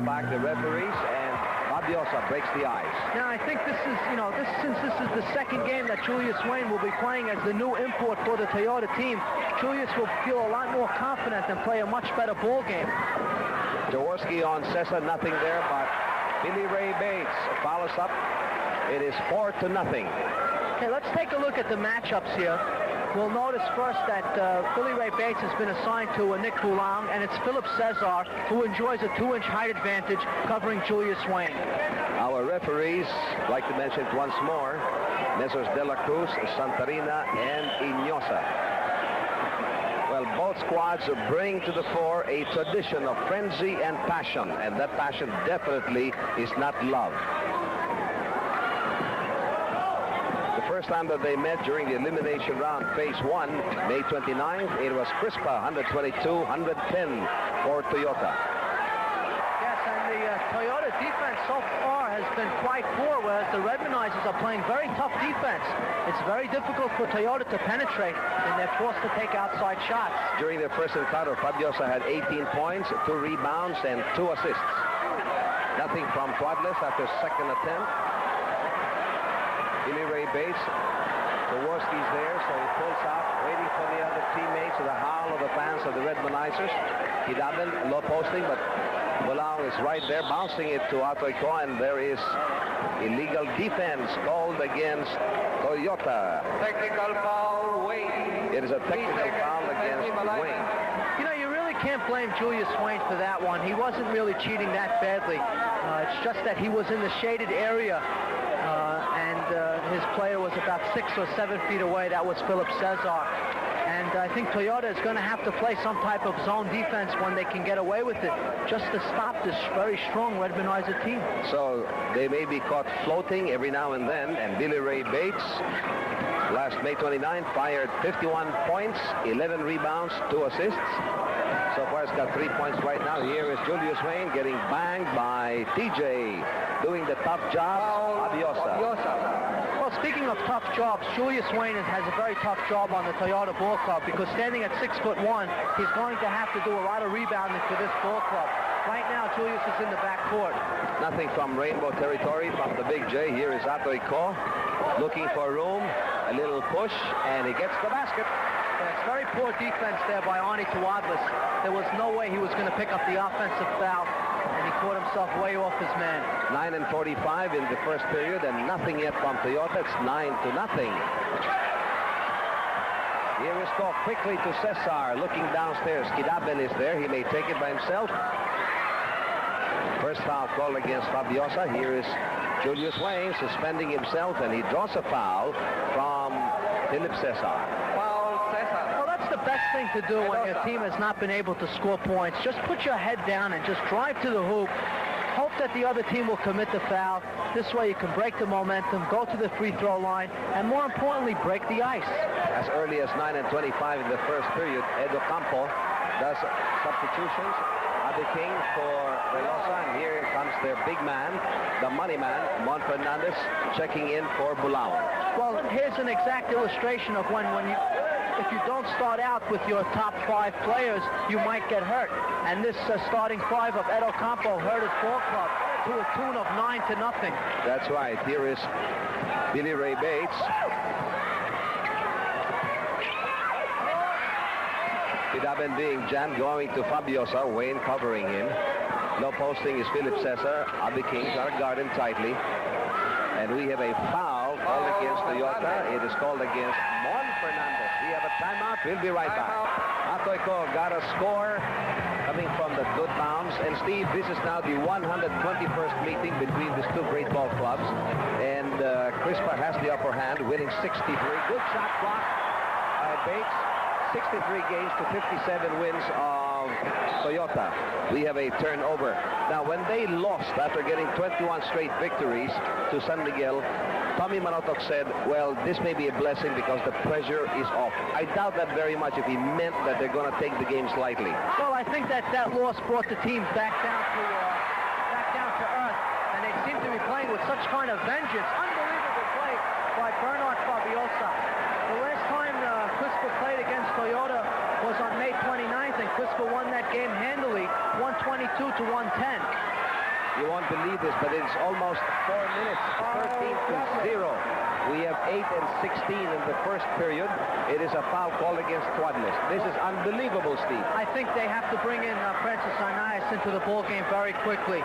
back the referees, and Fabiosa breaks the ice. Now, I think this is, since this is the second game that Julius Wayne will be playing as the new import for the Toyota team, Julius will feel a lot more confident and play a much better ball game. Jaworski on Cesar, nothing there, but Billy Ray Bates follows up. It is 4-0. Okay, let's take a look at the matchups here. We'll notice first that Billy Ray Bates has been assigned to Nick Boulogne, and it's Philip Cesar who enjoys a 2-inch height advantage covering Julius Wayne. Our referees, like to mention it once more, Messrs. De La Cruz, Santarina, and Iñosa. Well, both squads bring to the fore a tradition of frenzy and passion, and that passion definitely is not love. First time that they met during the elimination round, phase 1, May 29th, it was Crispa, 122-110 for Toyota. Yes, and the Toyota defense so far has been quite poor, whereas the Redmanizers are playing very tough defense. It's very difficult for Toyota to penetrate, and they're forced to take outside shots. During their first encounter, Fabiosa had 18 points, 2 rebounds, and 2 assists. Nothing from Quadless after second attempt. Billy Ray Bates, Jaworski's there, so he pulls out, waiting for the other teammates, the howl of the fans of the Redmanizers. Hidabin, low posting, but Boulogne is right there, bouncing it to Atoyko, and there is illegal defense called against Toyota. Technical foul, Wayne. It is a technical foul against Wayne. You know, you really can't blame Julius Wayne for that one. He wasn't really cheating that badly. It's just that he was in the shaded area. His player was about 6 or 7 feet away. That was Philip Cesar. And I think Toyota is going to have to play some type of zone defense when they can get away with it, just to stop this very strong Redmanizer team. So they may be caught floating every now and then. And Billy Ray Bates, last May 29, fired 51 points, 11 rebounds, 2 assists. So far, he's got 3 points right now. Here is Julius Wayne getting banged by TJ, doing the tough job, Fabiosa. Well, speaking of tough jobs, Julius Wayne has a very tough job on the Toyota Ball Club, because standing at 6'1", he's going to have to do a lot of rebounding for this ball club. Right now, Julius is in the backcourt. Nothing from Rainbow territory from the Big J. Here is Atoyko looking for room, a little push, and he gets the basket. It's very poor defense there by Arnie Tawadlis. There was no way he was going to pick up the offensive foul, and he caught himself way off his man. 9:45 in the first period, and nothing yet from Toyota. It's 9-0. Here is Koch quickly to Cesar, looking downstairs. Kidaben is there. He may take it by himself. First foul call against Fabiosa. Here is Julius Wayne suspending himself, and he draws a foul from Philip Cesar. Well, that's the best thing to do when your team has not been able to score points. Just put your head down and just drive to the hoop. Hope that the other team will commit the foul. This way you can break the momentum, go to the free throw line, and more importantly, break the ice. As early as 9:25 in the first period, Edo Campo does substitutions. Ade King for Velosa, and here comes their big man, the money man, Mon Fernandez, checking in for Boulogne. Well, here's an exact illustration of if you don't start out with your top 5 players, you might get hurt. And this starting 5 of Edo Campo hurt his ball club to a tune of 9-0. That's right. Here is Billy Ray Bates. Kidaben being jammed, going to Fabiosa. Wayne covering him. No posting is Philip Cesar. Ade King got to guard him tightly. And we have a foul called against Toyota. It is called against Mon Fernandez. We have a timeout. We'll be right back. Atoyko got a score coming from the good bounce. And Steve, this is now the 121st meeting between these two great ball clubs. And Crispa has the upper hand, winning 63. Good shot block by Bates. 63 games to 57 wins of Toyota. We have a turnover. Now, when they lost after getting 21 straight victories to San Miguel, Tommy Manotoc said, well, this may be a blessing because the pressure is off. I doubt that very much if he meant that they're going to take the games lightly. Well, I think that loss brought the team back down to earth, and they seem to be playing with such kind of vengeance. Unbelievable play by Bernard Fabiosa. The last time Crispa played against Toyota was on May 29th, and Crispa won that game handily, 122-110. can't believe this, but it's almost 4 minutes, 13-0. We have 8 and 16 in the first period. It is a foul call against Twadlis. This is unbelievable, Steve. I think they have to bring in Francis Arnaiz into the ball game very quickly,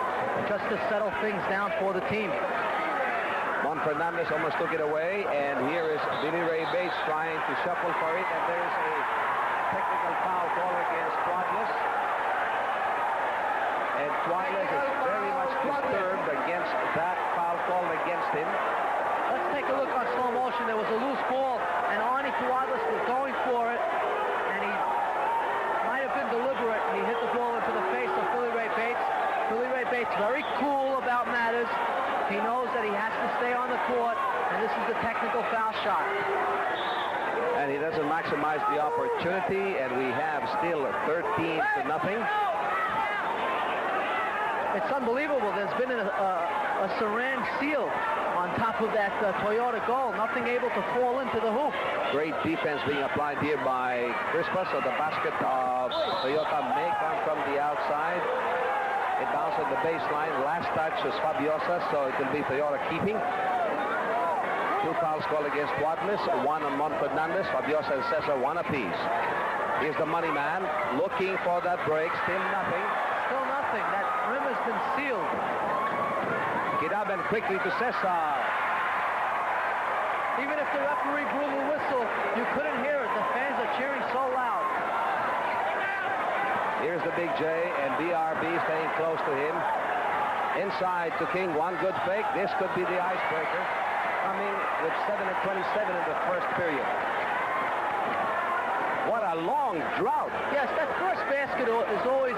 just to settle things down for the team. Mon Fernandez almost took it away, and here is Billy Ray Bates trying to shuffle for it, and there's a technical foul call against Twadlis. And Twadlis is very much disturbed against that foul call against him. Let's take a look on slow motion. There was a loose ball, and Arnie Twadlis was going for it, and he might have been deliberate. He hit the ball into the face of Billy Ray Bates. Billy Ray Bates very cool about matters. He knows that he has to stay on the court, and this is the technical foul shot. And he doesn't maximize the opportunity, and we have still 13-0. It's unbelievable. There's been a Saran seal on top of that Toyota goal. Nothing able to fall into the hoop. Great defense being applied here by Crispa, so the basket of Toyota may come from the outside. It bounced at the baseline. Last touch was Fabiosa, so it will be Toyota keeping. 2 fouls called against Twadlis, 1 on Mon Fernandez. Fabiosa and Cesar, 1 apiece. Here's the money man looking for that break. Still nothing. Still nothing. That rim has been sealed. Kidaben quickly to Cesar. Even if the referee blew the whistle, you couldn't hear it. The fans are cheering so loud. Here's the big J, and BRB staying close to him. Inside to King, 1 good fake. This could be the icebreaker. Coming with 7 and 27 in the first period. What a long drought. Yes, that first basket is always,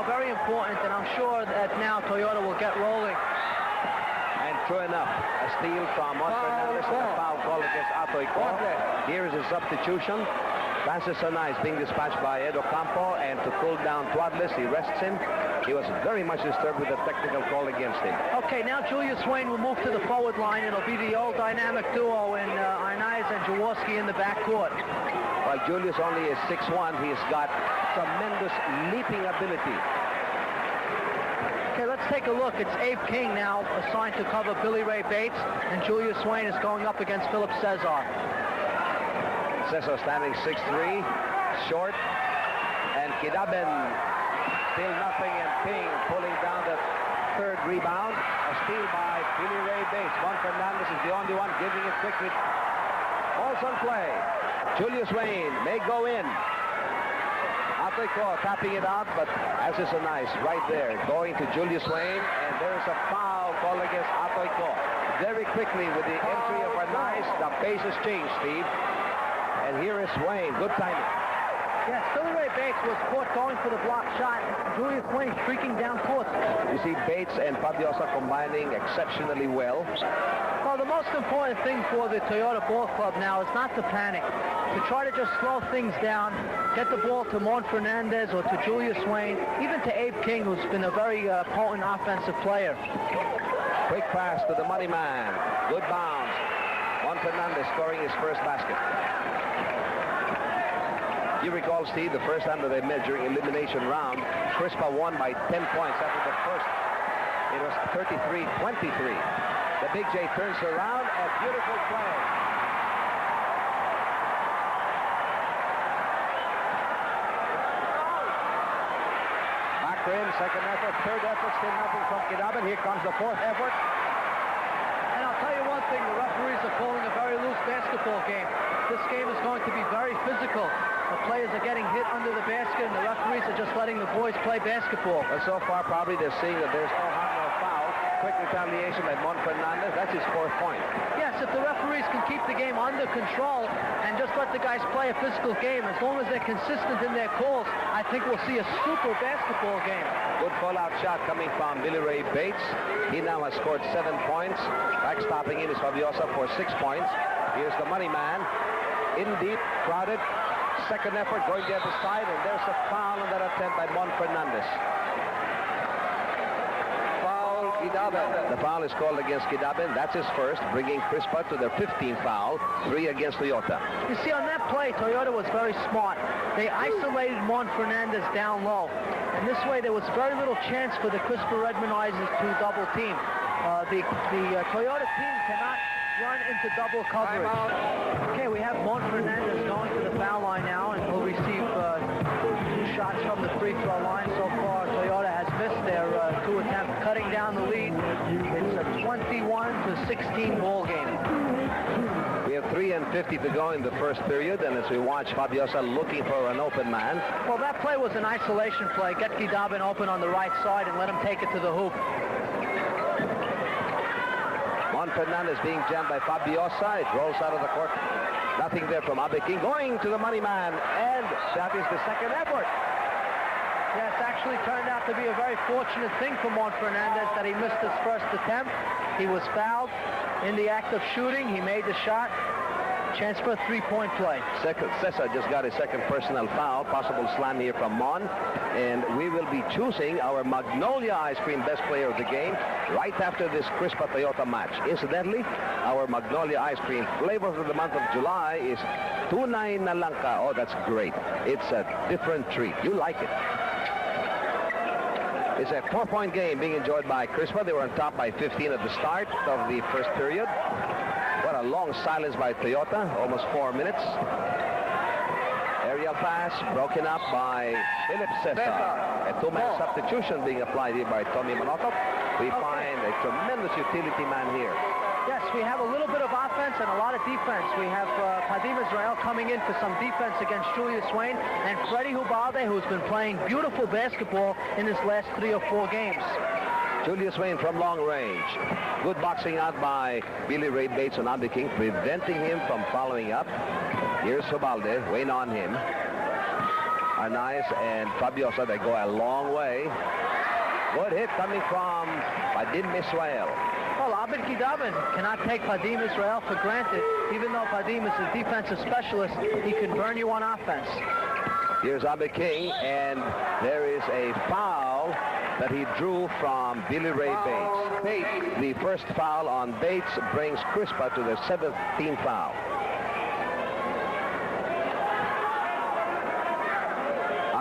very important, and I'm sure that now Toyota will get rolling. And true enough, a steal from Mon Fernandez and a foul call against Atoy Ko. Here is a substitution. Francis Arnaiz being dispatched by Edo Campo, and to cool down Twadlis, he rests him. He was very much disturbed with the technical call against him. Okay, now Julius Wayne will move to the forward line. It'll be the old dynamic duo in Arnaiz and Jaworski in the backcourt. While Julius only is 6'1", he's got tremendous leaping ability. Okay, let's take a look. It's Abe King now assigned to cover Billy Ray Bates, and Julius Wayne is going up against Philip Cesar. Cesar standing 6'3", short, and Kidaben still nothing, and King pulling down the 3rd rebound. A steal by Billy Ray Bates. Mon Fernandez is the only one giving it quickly. Balls on play. Julius Wayne may go in. Atoy Ko tapping it out, but as is a nice right there, going to Julius Wayne, and there's a foul call against Atoy Ko. Very quickly with the entry of Arnaiz, the pace has changed, Steve. And here is Wayne. Good timing. Yes, Billy Ray Bates was caught going for the block shot. Julius Wayne streaking down court. You see Bates and Fabiosa combining exceptionally well. Well, the most important thing for the Toyota Ball Club now is not to panic. To try to just slow things down, get the ball to Mon Fernandez or to Julius Wayne, even to Abe King, who's been a very potent offensive player. Quick pass to the money man. Good bounce. Mon Fernandez scoring his first basket. You recall, Steve, the first time that they met during elimination round, Crispa won by 10 points after the first. It was 33-23. The Big J turns around, a beautiful play. Back rim, second effort, third effort, still nothing from Kidaben. Here comes the 4th effort. And I'll tell you one thing, the referees are calling a very loose basketball game. This game is going to be very physical. The players are getting hit under the basket, and the referees are just letting the boys play basketball. But so far, probably they're seeing that there's no harm, no foul. Quick retaliation by Mon Fernandez. That's his 4th point. Yes, if the referees can keep the game under control and just let the guys play a physical game, as long as they're consistent in their calls, I think we'll see a super basketball game. Good fallout shot coming from Billy Ray Bates. He now has scored 7 points. Backstopping in is Fabiosa for 6 points. Here's the money man. In deep, crowded. Second effort going the other side, and there's a foul on that attempt by Mon Fernandez. Foul, Kidaben. The foul is called against Kidaben. That's his first, bringing Crispa to their 15th foul, 3 against Toyota. You see, on that play, Toyota was very smart. They isolated Mon Fernandez down low. And this way, there was very little chance for the Crispa Redmondizers to double team. The Toyota team cannot run into double coverage. Okay, we have Mon Fernandez going to the foul line now, and he'll receive 2 shots from the free throw line. So far, Toyota has missed their 2 attempts, cutting down the lead. It's a 21-16 ball game. We have 3:50 to go in the first period, and as we watch Fabiosa looking for an open man. Well, that play was an isolation play. Get Guidabin open on the right side and let him take it to the hoop. Mon Fernandez being jammed by Fabiosa. It rolls out of the court. Nothing there from Abe King. Going to the money man, and that is the second effort. Yes, actually turned out to be a very fortunate thing for Mon Fernandez that he missed his first attempt. He was fouled in the act of shooting. He made the shot. Chance for a 3-point play. Cesar just got his second personal foul. Possible slam here from Mon. And we will be choosing our Magnolia Ice Cream Best Player of the Game right after this Crispa Toyota match. Incidentally, our Magnolia Ice Cream flavor for the month of July is Tunay na Langka. Oh, that's great. It's a different treat. You like it. It's a 4-point game being enjoyed by Crispa. They were on top by 15 at the start of the first period. What a long silence by Toyota, almost 4 minutes. Aerial pass broken up by Philip Cesar. A 2-man substitution being applied here by Tommy Monotop. We find a tremendous utility man here. Yes, we have a little bit of offense and a lot of defense. We have Padim Israel coming in for some defense against Julius Wayne, and Freddie Hubalde, who's been playing beautiful basketball in his last 3 or 4 games. Julius Wayne from long range. Good boxing out by Billy Ray Bates on Abe King, preventing him from following up. Here's Hubalde, Wayne on him. Arnaiz and Fabiosa, they go a long way. Good hit coming from Padim Israel. Well, Abed Guidabin cannot take Padim Israel for granted. Even though Padim is a defensive specialist, he can burn you on offense. Here's Abe King, and there is a foul that he drew from Billy Ray Bates. The first foul on Bates brings Crispa to the 7th team foul.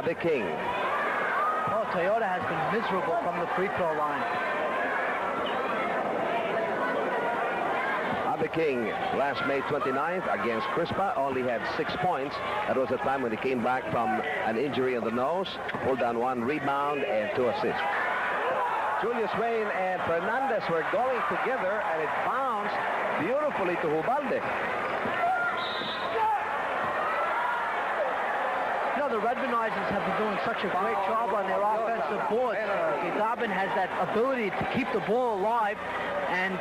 Abe King. Oh, Toyota has been miserable from the free throw line. Abe King, last May 29th against Crispa, only had 6 points. That was the time when he came back from an injury on the nose, pulled down 1 rebound and 2 assists. Julius Wayne and Fernandez were going together, and it bounced beautifully to Hubalde. You know, the Redmondizers have been doing such a great job on their offensive boards. Guidabin has that ability to keep the ball alive. And,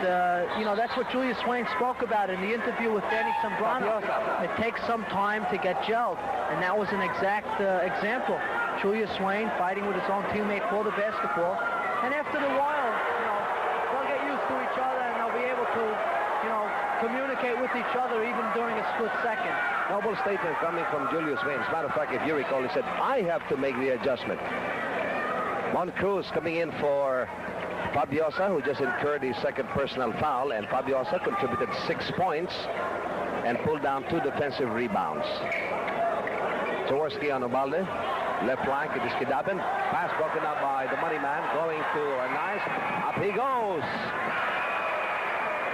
you know, that's what Julius Wayne spoke about in the interview with Danny Zambrano. It takes some time to get gelled, and that was an exact example. Julius Wayne fighting with his own teammate for the basketball. And after a while, you know, they'll get used to each other, and they'll be able to, you know, communicate with each other even during a split second. Noble statement coming from Julius Wayne. As a matter of fact, if you recall, he said, I have to make the adjustment. Mon Cruz coming in for Fabiosa, who just incurred his second personal foul, and Fabiosa contributed 6 points and pulled down 2 defensive rebounds. Jaworski on Hubalde, left flank, it is Guidabin. Pass broken up by the money man, going to Arnaiz. Up he goes.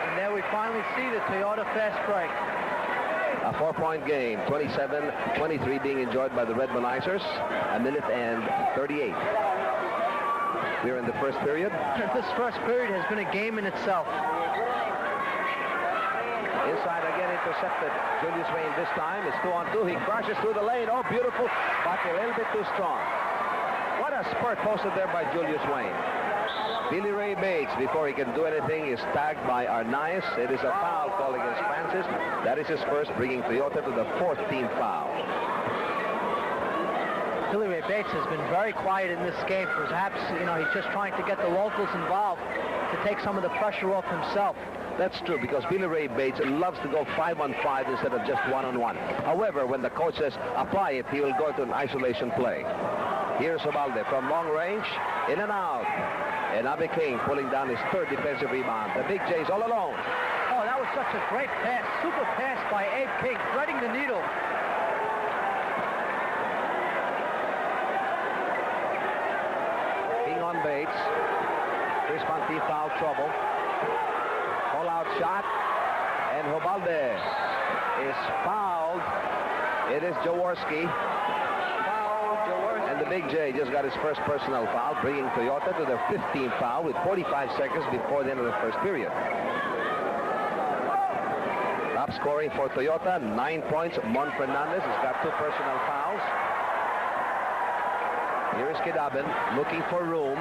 And there we finally see the Toyota fast break. A 4-point game, 27-23 being enjoyed by the Redmondizers. 1:38. We're in the first period. This first period has been a game in itself. Inside again, intercepted. Julius Wayne this time. It's 2-on-2. He crashes through the lane. Oh, beautiful, but a little bit too strong. What a spurt posted there by Julius Wayne. Billy Ray Bates, before he can do anything, is tagged by Arnaiz. It is a foul call against Francis. That is his first, bringing Toyota to the 4th team foul. Billy Ray Bates has been very quiet in this game. Perhaps, you know, he's just trying to get the locals involved to take some of the pressure off himself. That's true, because Billy Ray Bates loves to go 5-on-5 instead of just 1-on-1. However, when the coach says apply it, he will go to an isolation play. Here's Hubalde from long range, in and out. And Abe King pulling down his 3rd defensive rebound. The Big J's all alone. Oh, that was such a great pass. Super pass by Abe King, threading the needle. Bates. Crispa in foul trouble. Pull-out shot. And Hubalde is fouled. It is Jaworski. And the Big J just got his first personal foul, bringing Toyota to their 15th foul with 45 seconds before the end of the first period. Top scoring for Toyota, 9 points. Mon Fernandez has got 2 personal fouls. Here is Kidabin looking for room.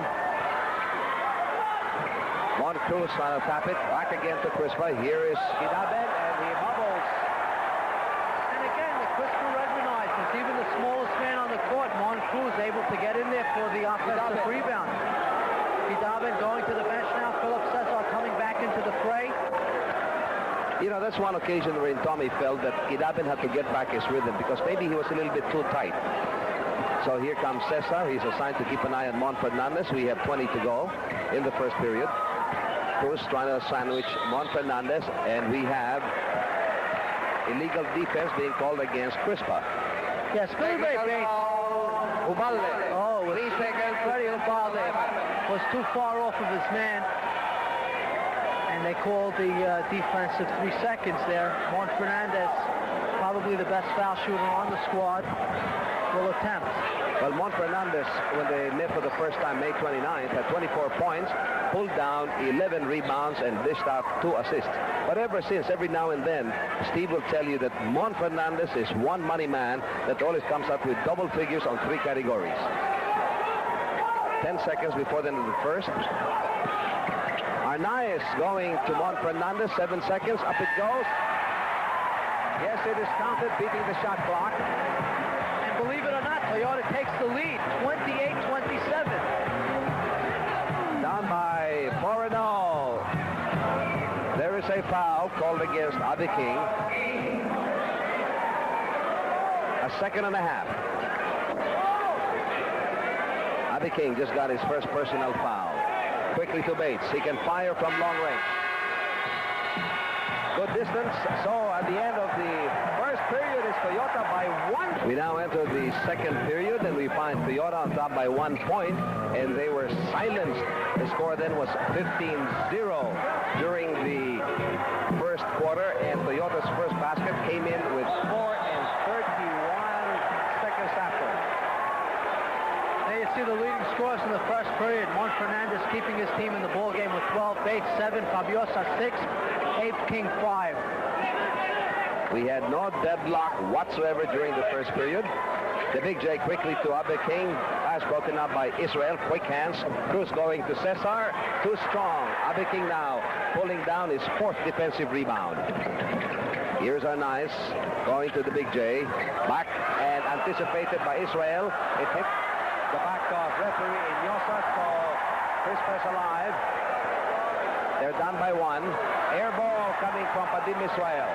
Mon Cruz trying to tap it back again to Crispa. Here is Kidabin, and he bubbles. And again, the Crispa recognizes even the smallest man on the court, Mon Cruz, able to get in there for the offensive rebound. Kidabin going to the bench now. Philip Cesar coming back into the fray. You know, that's one occasion wherein Tommy felt that Kidabin had to get back his rhythm because maybe he was a little bit too tight. So here comes Cesar. He's assigned to keep an eye on Mon Fernandez. We have 20 to go in the first period. Cruz trying to sandwich Mon Fernandez, and we have illegal defense being called against Crispa. Yes, Billy Ray Bates. Ubalde. Oh, 3 seconds. Freddie Ubalde was too far off of his man. And they called the defensive 3 seconds there. Mon Fernandez, probably the best foul shooter on the squad, will attempt. Well, Mon Fernandez, when they met for the first time May 29th, had 24 points, pulled down 11 rebounds, and dished out 2 assists. But ever since, every now and then, Steve will tell you that Mon Fernandez is one money man that always comes up with double figures on 3 categories. 10 seconds before the end of the first. Arnaiz going to Mon Fernandez, 7 seconds, up it goes. Yes, it is counted, beating the shot clock. And believe it or not, Toyota takes the lead, 28-27. Down by 4-0. There is a foul called against Abby King. A second and a half. Abby King just got his first personal foul. Quickly to Bates. He can fire from long range. Good distance. So at the end of the first period is Toyota by 1. We now enter the second period, and we find Toyota on top by 1 point, and they were silenced. The score then was 15-0 during the first quarter, and Toyota's first basket came in with 4 and 31 seconds after. There you see the leading scores in the first period. Mon Fernandez keeping his team in the ball game with 12, Bates 7, Fabiosa 6, Abe King 5. We had no deadlock whatsoever during the first period. The Big J quickly to Abe King. Pass broken up by Israel. Quick hands. Cruz going to Cesar. Too strong. Abe King now pulling down his 4th defensive rebound. Here's Arnaiz going to the Big J. Back and anticipated by Israel. It hit the back of referee Inyosa, so Crispa's alive. They're down by 1. Air ball coming from Padim Israel.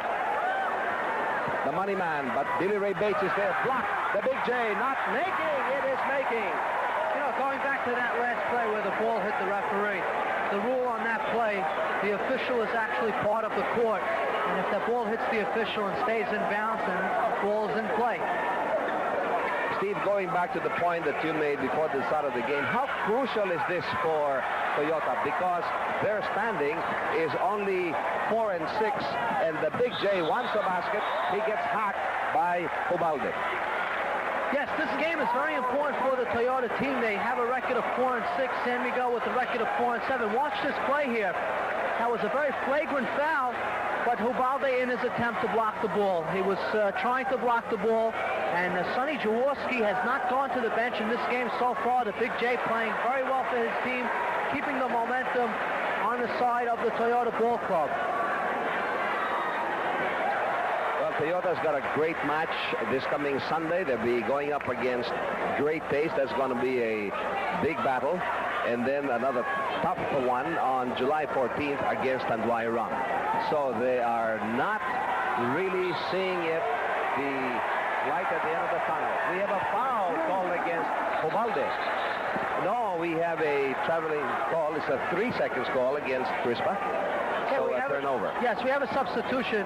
The money man, but Billy Ray Bates is there. Blocked. The Big J not making. It is making. You know, going back to that last play where the ball hit the referee, the rule on that play, the official is actually part of the court. And if that ball hits the official and stays in bounds, then the ball is in play. Steve, going back to the point that you made before the start of the game, how crucial is this for Toyota? Because their standing is only 4 and 6, and the Big J wants a basket. He gets hacked by Ubalde. Yes, this game is very important for the Toyota team. They have a record of 4 and 6. San Miguel with a record of 4 and 7. Watch this play here. That was a very flagrant foul, but Ubalde in his attempt to block the ball. He was trying to block the ball, and Sonny Jaworski has not gone to the bench in this game so far. The Big J playing very well for his team, keeping the momentum on the side of the Toyota Ball Club. Well, Toyota's got a great match this coming Sunday. They'll be going up against Great Taste. That's going to be a big battle. And then another tough one on July 14th against Tanduay Ram. So they are not really seeing it, the light at the end of the tunnel. We have a foul called against Ubalde. No, we have a traveling call. It's a 3 seconds call against Crispa. So a turnover. Yes, we have a substitution.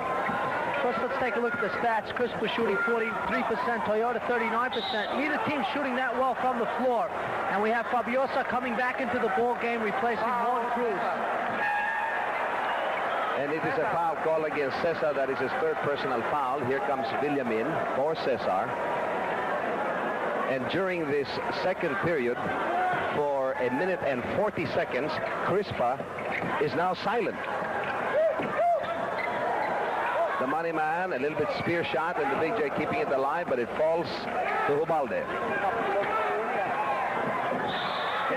First, let's take a look at the stats. Crispa shooting 43%, Toyota 39%. Neither team shooting that well from the floor. And we have Fabiosa coming back into the ball game, replacing Juan Cruz. And it is a foul call against Cesar. That is his third personal foul. Here comes Villamin for Cesar. And during this second period, for 1 minute and 40 seconds, Crispa is now silent. The money man, a little bit spear shot, and the Big J keeping it alive, but it falls to Ubalde.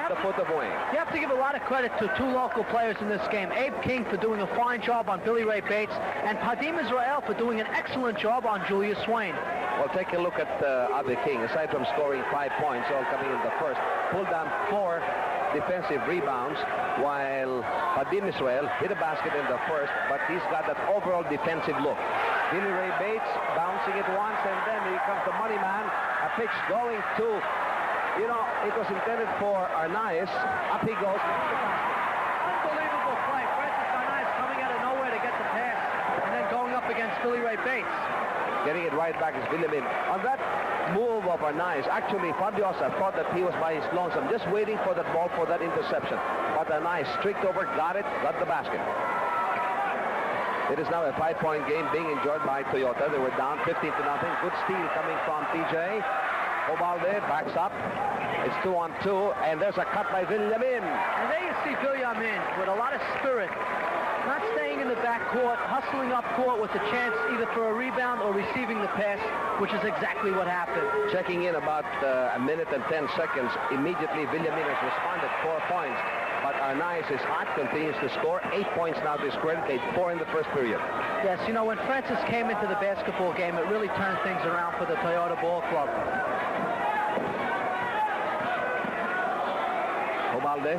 The foot of wing. You have to give a lot of credit to two local players in this game. Abe King for doing a fine job on Billy Ray Bates, and Padim Israel for doing an excellent job on Julius Swain. Well, take a look at Abe King. Aside from scoring 5 points, all coming in the first, pulled down 4 defensive rebounds, while Padim Israel hit a basket in the first, but he's got that overall defensive look. Billy Ray Bates bouncing it once, and then here comes the money man. A pitch going to, you know, it was intended for Arnaiz. Up he goes. Unbelievable play. Francis Arnaiz coming out of nowhere to get the pass, and then going up against Billy Ray Bates. Getting it right back is Villamin. On that move of Arnaiz, actually Fabiosa thought that he was by his lonesome, just waiting for that ball for that interception. But Arnaiz streaked over, got it, got the basket. It is now a 5-point game being enjoyed by Toyota. They were down 15-0. Good steal coming from TJ. Ubalde backs up. It's 2-on-2, and there's a cut by Villamin. And there you see Villamin with a lot of spirit. Not staying in the backcourt, hustling up court with a chance either for a rebound or receiving the pass, which is exactly what happened. Checking in about 1 minute and 10 seconds. Immediately, Villamin has responded 4 points. But Arnaiz is hot, continues to score. 8 points now to his credit, 8-4 in the first period. Yes, you know, when Francis came into the basketball game, it really turned things around for the Toyota Ball Club. Ubalde,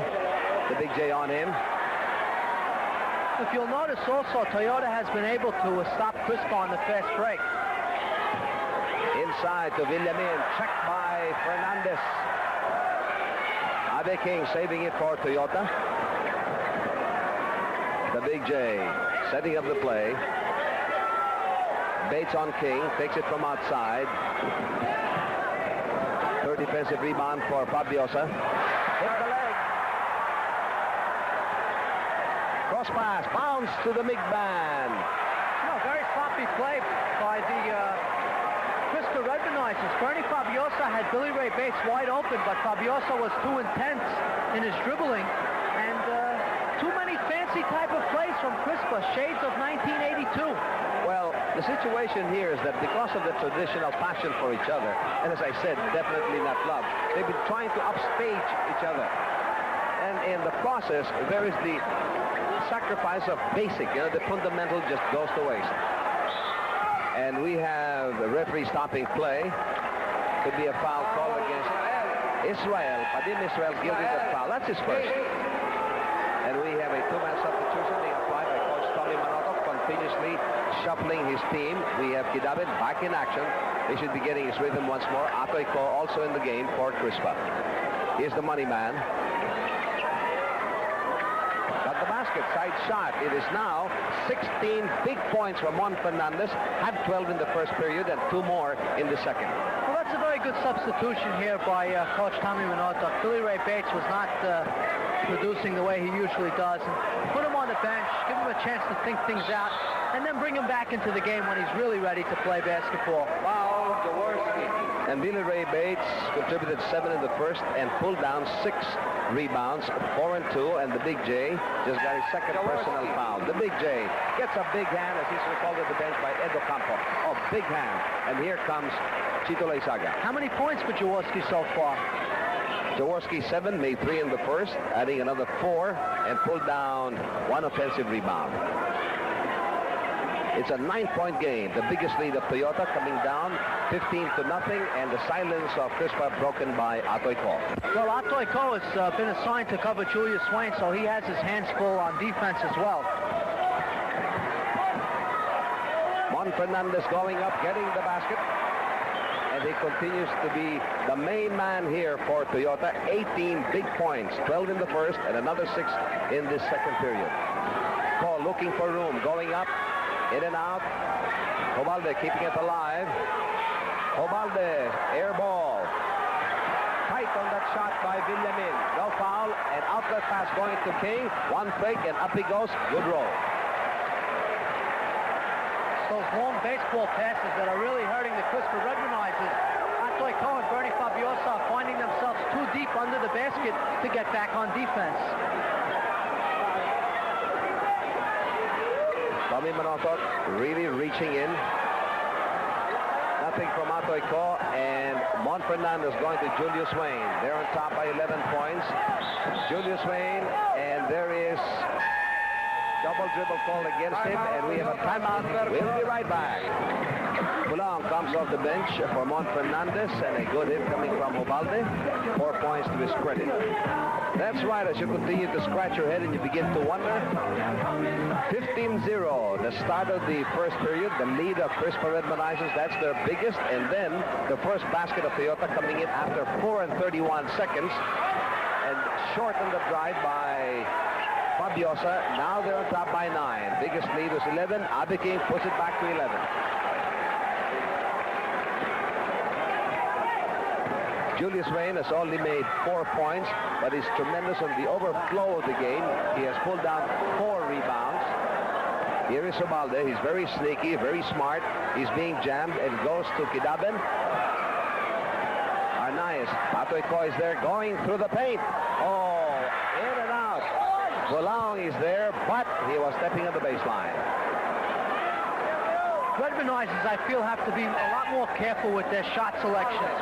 the Big J on him. If you'll notice also, Toyota has been able to stop Crispa on the fast break. Inside to Villamin, checked by Fernandez. Abe King saving it for Toyota. The Big J setting up the play. Bates on King, takes it from outside. Third defensive rebound for Fabiosa. Hit the leg. Cross pass, bounce to the big man. No, very sloppy play by the Crispa recognizes. Bernie Fabiosa had Billy Ray Bates wide open, but Fabiosa was too intense in his dribbling. And too many fancy type of plays from Crispa, shades of 1982. Well, the situation here is that because of the traditional passion for each other, and as I said, definitely not love, they've been trying to upstage each other. And in the process, there is the sacrifice of basic, you know, the fundamental just goes to waste. And we have the referee stopping play. Could be a foul call against Israel. Padim Israel guilty of that foul. That's his first. And we have a 2-man substitution being applied by Coach Tommy Manotoc, continuously shuffling his team. We have Kidabin back in action. He should be getting his rhythm once more. Atoyko also in the game for Crispa. Here's the money man. Got the basket, side shot. It is now 16 big points from Juan Fernandez. Had 12 in the first period and 2 more in the second. Well, that's a very good substitution here by Coach Tommy Manotoc. Billy Ray Bates was not producing the way he usually does. And put him on the bench, give him a chance to think things out, and then bring him back into the game when he's really ready to play basketball. Foul, Jaworski. And Billy Ray Bates contributed 7 in the first and pulled down 6 rebounds, 4 and 2, and the Big J just got his second personal foul. The Big J gets a big hand, as he's recalled at the bench by Edo Campo. Oh, big hand. And here comes Chito Leizaga. How many points for Jaworski so far? Jaworski 7, made 3 in the first, adding another 4, and pulled down 1 offensive rebound. It's a 9-point game, the biggest lead of Toyota coming down 15-0, and the silence of Crispa broken by Atoyko. Well, Atoyko has been assigned to cover Julius Swain, so he has his hands full on defense as well. Juan Fernandez going up, getting the basket. And he continues to be the main man here for Toyota. 18 big points, 12 in the first and another 6 in this second period. Cole looking for room, going up, in and out. Ubalde keeping it alive. Ubalde, air ball. Tight on that shot by Villamin. No foul, and outlet pass going to King. One fake, and up he goes. Good roll. Those long baseball passes that are really hurting the Crispa Redmonizers. Atoiko and Bernie Fabiosa are finding themselves too deep under the basket to get back on defense. Tommy Manotok really reaching in. Nothing from Atoiko, and Mon Fernandez going to Julius Wayne. They're on top by 11 points. Julius Wayne, and there is double dribble called against him, and we have a timeout. We'll be right back. Bulang comes off the bench for Mon Fernandez, and a good hit coming from Ubalde. 4 points to his credit. That's right, as you continue to scratch your head and you begin to wonder. 15-0, the start of the first period, the lead of Crispa Redmonizers, that's their biggest, and then the first basket of Toyota coming in after 4 and 31 seconds, and shortened the drive by Fabiosa. Now they're on top by 9. Biggest lead was 11. Abe King puts it back to 11. Julius Wayne has only made 4 points, but he's tremendous on the overflow of the game. He has pulled down 4 rebounds. Here is Ubalde. He's very sneaky, very smart. He's being jammed and goes to Kidaben. Arnaiz. Atoiko is there going through the paint. Oh, in and out. Bulang is there, but he was stepping on the baseline. Redmonizers, I feel, have to be a lot more careful with their shot selections.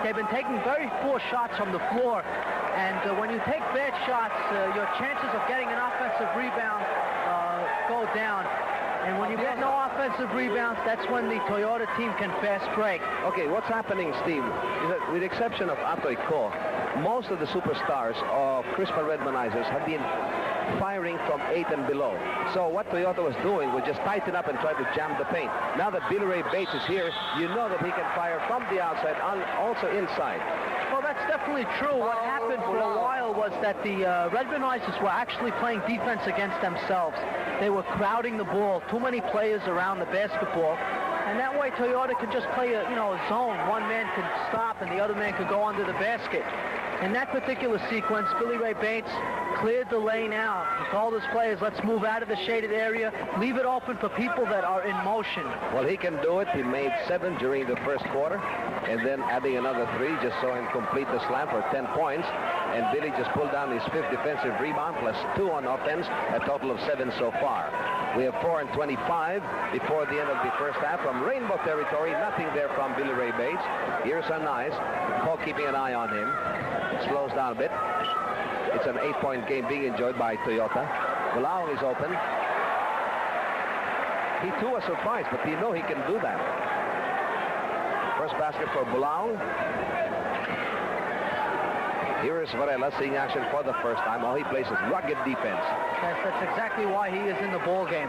They've been taking very poor shots from the floor, and when you take bad shots, your chances of getting an offensive rebound go down. And when you get no offensive rebounds, that's when the Toyota team can fast break. Okay, what's happening, Steve, is that with the exception of Atoiko, most of the superstars of Crispa Redmonizers have been firing from 8 and below. So what Toyota was doing was just tighten up and try to jam the paint. Now that Billy Ray Bates is here, you know that he can fire from the outside and also inside. Well, that's definitely true. What happened for a while was that the Redmonizers were actually playing defense against themselves. They were crowding the ball, too many players around the basketball, and that way Toyota could just play a zone. One man could stop and the other man could go under the basket. In that particular sequence, Billy Ray Bates cleared the lane out. He told his players, let's move out of the shaded area, leave it open for people that are in motion. Well, he can do it. He made 7 during the first quarter, and then adding another 3 just saw him complete the slam for 10 points. And Billy just pulled down his 5th defensive rebound, plus 2 on offense, a total of 7 so far. We have 4 and 25 before the end of the first half from Rainbow territory. Nothing there from Billy Ray Bates. Here's Arnaiz. Paul keeping an eye on him. Slows down a bit. It's an 8-point game being enjoyed by Toyota. Bulang is open. He too was surprised, but he know he can do that. First basket for Bulang. Here is Varela seeing action for the first time. All he plays is rugged defense. That's exactly why he is in the ball game.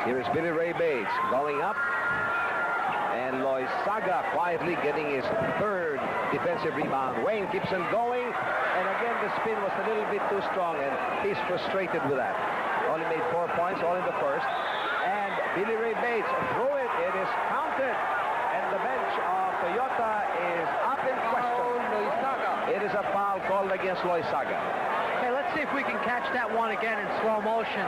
Here is Billy Ray Bates going up. And Loizaga quietly getting his 3rd defensive rebound. Wayne keeps him going. And again, the spin was a little bit too strong, and he's frustrated with that. Only made 4 points, all in the first. And Billy Ray Bates threw it. It is counted. And the bench of Toyota is up in question. It is a foul called against Loizaga. Okay, let's see if we can catch that one again in slow motion.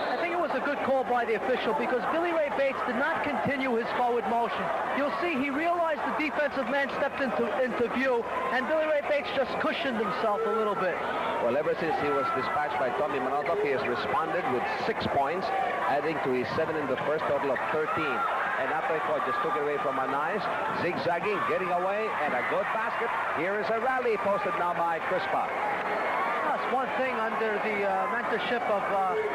I think it was a good call by the official because Billy Ray Bates did not continue his forward motion. You'll see he realized the defensive man stepped into view, and Billy Ray Bates just cushioned himself a little bit. Well, ever since he was dispatched by Tommy Manotok, he has responded with 6 points, adding to his 7 in the first, total of 13. And Atoiko just took it away from Arnaiz, zigzagging, getting away, and a good basket. Here is a rally posted now by Crispa. That's one thing under the mentorship of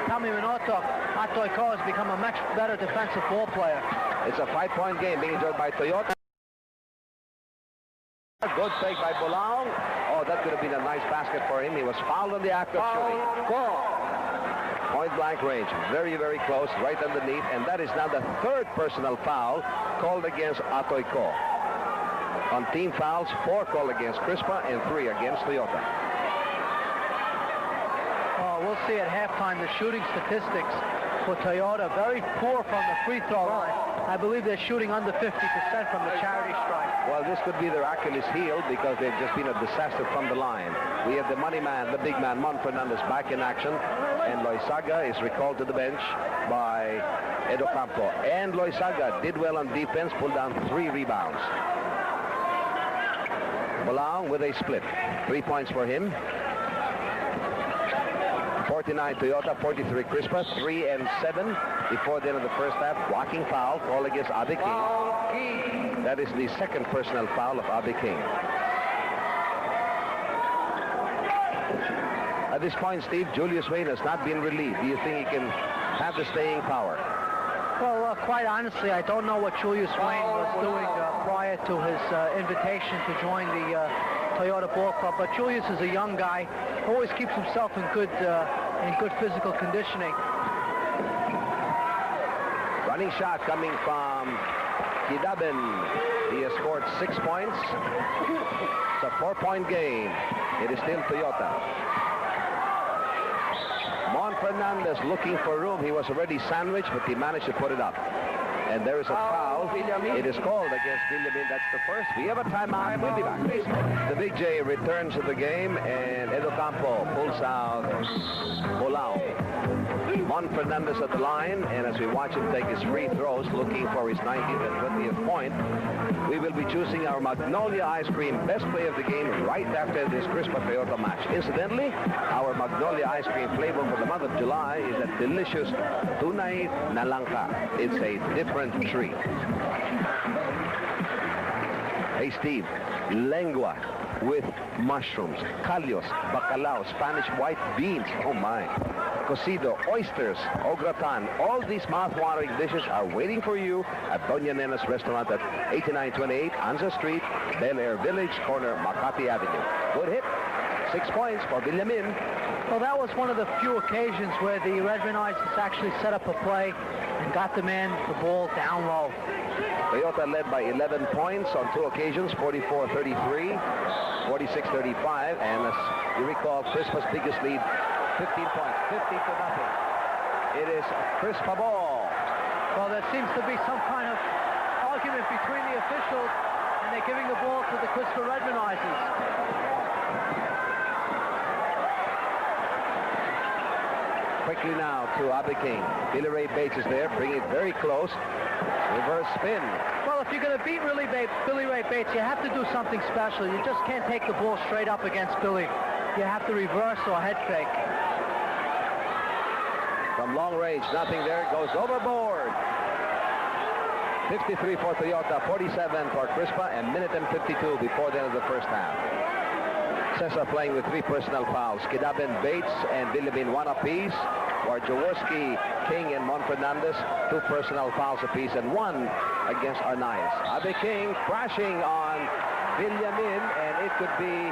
Tommy Manotok. Atoiko has become a much better defensive ball player. It's a 5-point game being enjoyed by Toyota. Good fake by Bulang. Oh, that could have been a nice basket for him. He was fouled on the act of shooting. Point-blank range. Very, very close, right underneath. And that is now the 3rd personal foul called against Atoiko. On team fouls, 4 called against Crispa and 3 against Toyota. We'll see at halftime the shooting statistics. for Toyota. Very poor from the free throw line. I believe they're shooting under 50% from the charity stripe. Well, this could be their Achilles heel because they've just been a disaster from the line. We have the money man, the big man, Mon Fernandez, back in action. And Loizaga is recalled to the bench by Edo Campo. And Loizaga did well on defense, pulled down 3 rebounds. Balao with a split. 3 points for him. 49 Toyota, 43 Crispa, 3 and 7 before the end of the first half. Blocking foul called against Abe King. That is the second personal foul of Abe King. At this point, Steve, Julius Wayne has not been relieved. Do you think he can have the staying power? Well, quite honestly, I don't know what Julius Wayne was doing prior to his invitation to join the Toyota Ball Club. But Julius is a young guy, always keeps himself in good physical conditioning. Running shot coming from Kidaben. He has scored 6 points. It's a 4-point game. It is still Toyota. Mon Fernandez looking for room. He was already sandwiched, but he managed to put it up. And there is a foul. It is called against Villamin. That's the first. We have a timeout. We'll be back. The Big J returns to the game, and Edo Campo pulls out Bolao. Mon Fernandez at the line, and as we watch him take his free throws, looking for his 19th and 20th point, we will be choosing our Magnolia Ice Cream Best Play of the Game right after this Crispa Toyota match. Incidentally, our Magnolia Ice Cream flavor for the month of July is that delicious Tunay na Langka. It's a different treat. Hey, Steve, lengua with mushrooms, callos, bacalao, Spanish white beans. Oh, my. Cocido, oysters, au gratin. All these mouth-watering dishes are waiting for you at Doña Nena's restaurant at 8928 Anza Street, Bel Air Village, corner Makati Avenue. Good hit. 6 points for Villamin. Well, that was one of the few occasions where the Red Renizers actually set up a play and got the man the ball down low. Toyota led by 11 points on 2 occasions, 44-33, 46-35, and as you recall, Crispa's biggest lead, 15 points, 50-0. It is Crispa ball. Well, there seems to be some kind of argument between the officials, and they're giving the ball to the Crispa Red Renizers. Quickly now to Abe King. Billy Ray Bates is there, bringing it very close. Reverse spin. Well, if you're going to beat Billy Ray Bates, you have to do something special. You just can't take the ball straight up against Billy. You have to reverse or head fake. From long range, nothing there. Goes overboard. 53 for Toyota, 47 for Crispa, and minute and 52 before the end of the first half. Cesar playing with 3 personal fouls. Kidaben, Bates, and Villamin 1 apiece. Or Jaworski, King, and Mon Fernandez 2 personal fouls apiece, and 1 against Arnaiz. Abe King crashing on Villamin, and it could be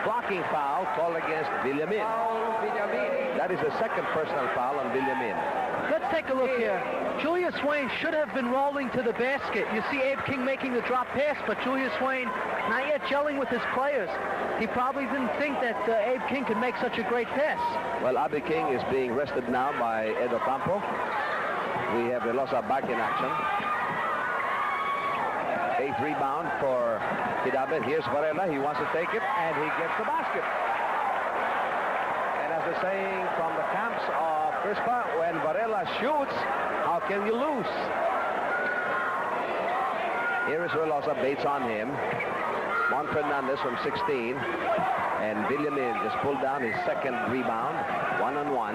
blocking foul called against Villamin. That is the second personal foul on Villamin. Let's take a look here. Julius Wayne should have been rolling to the basket. You see Abe King making the drop pass, but Julius Wayne not yet gelling with his players. He probably didn't think that Abe King could make such a great pass. Well, Abe King is being rested now by Edo Campo. We have Velosa back in action. 8th rebound for Kidaben. Here's Varela. He wants to take it, and he gets the basket. And as the saying from the camps of Crispa, when Varela shoots, how can you lose? Here is Velosa. Bates on him. Mon Fernandez from 16. And Villamin just pulled down his second rebound. 1-on-1.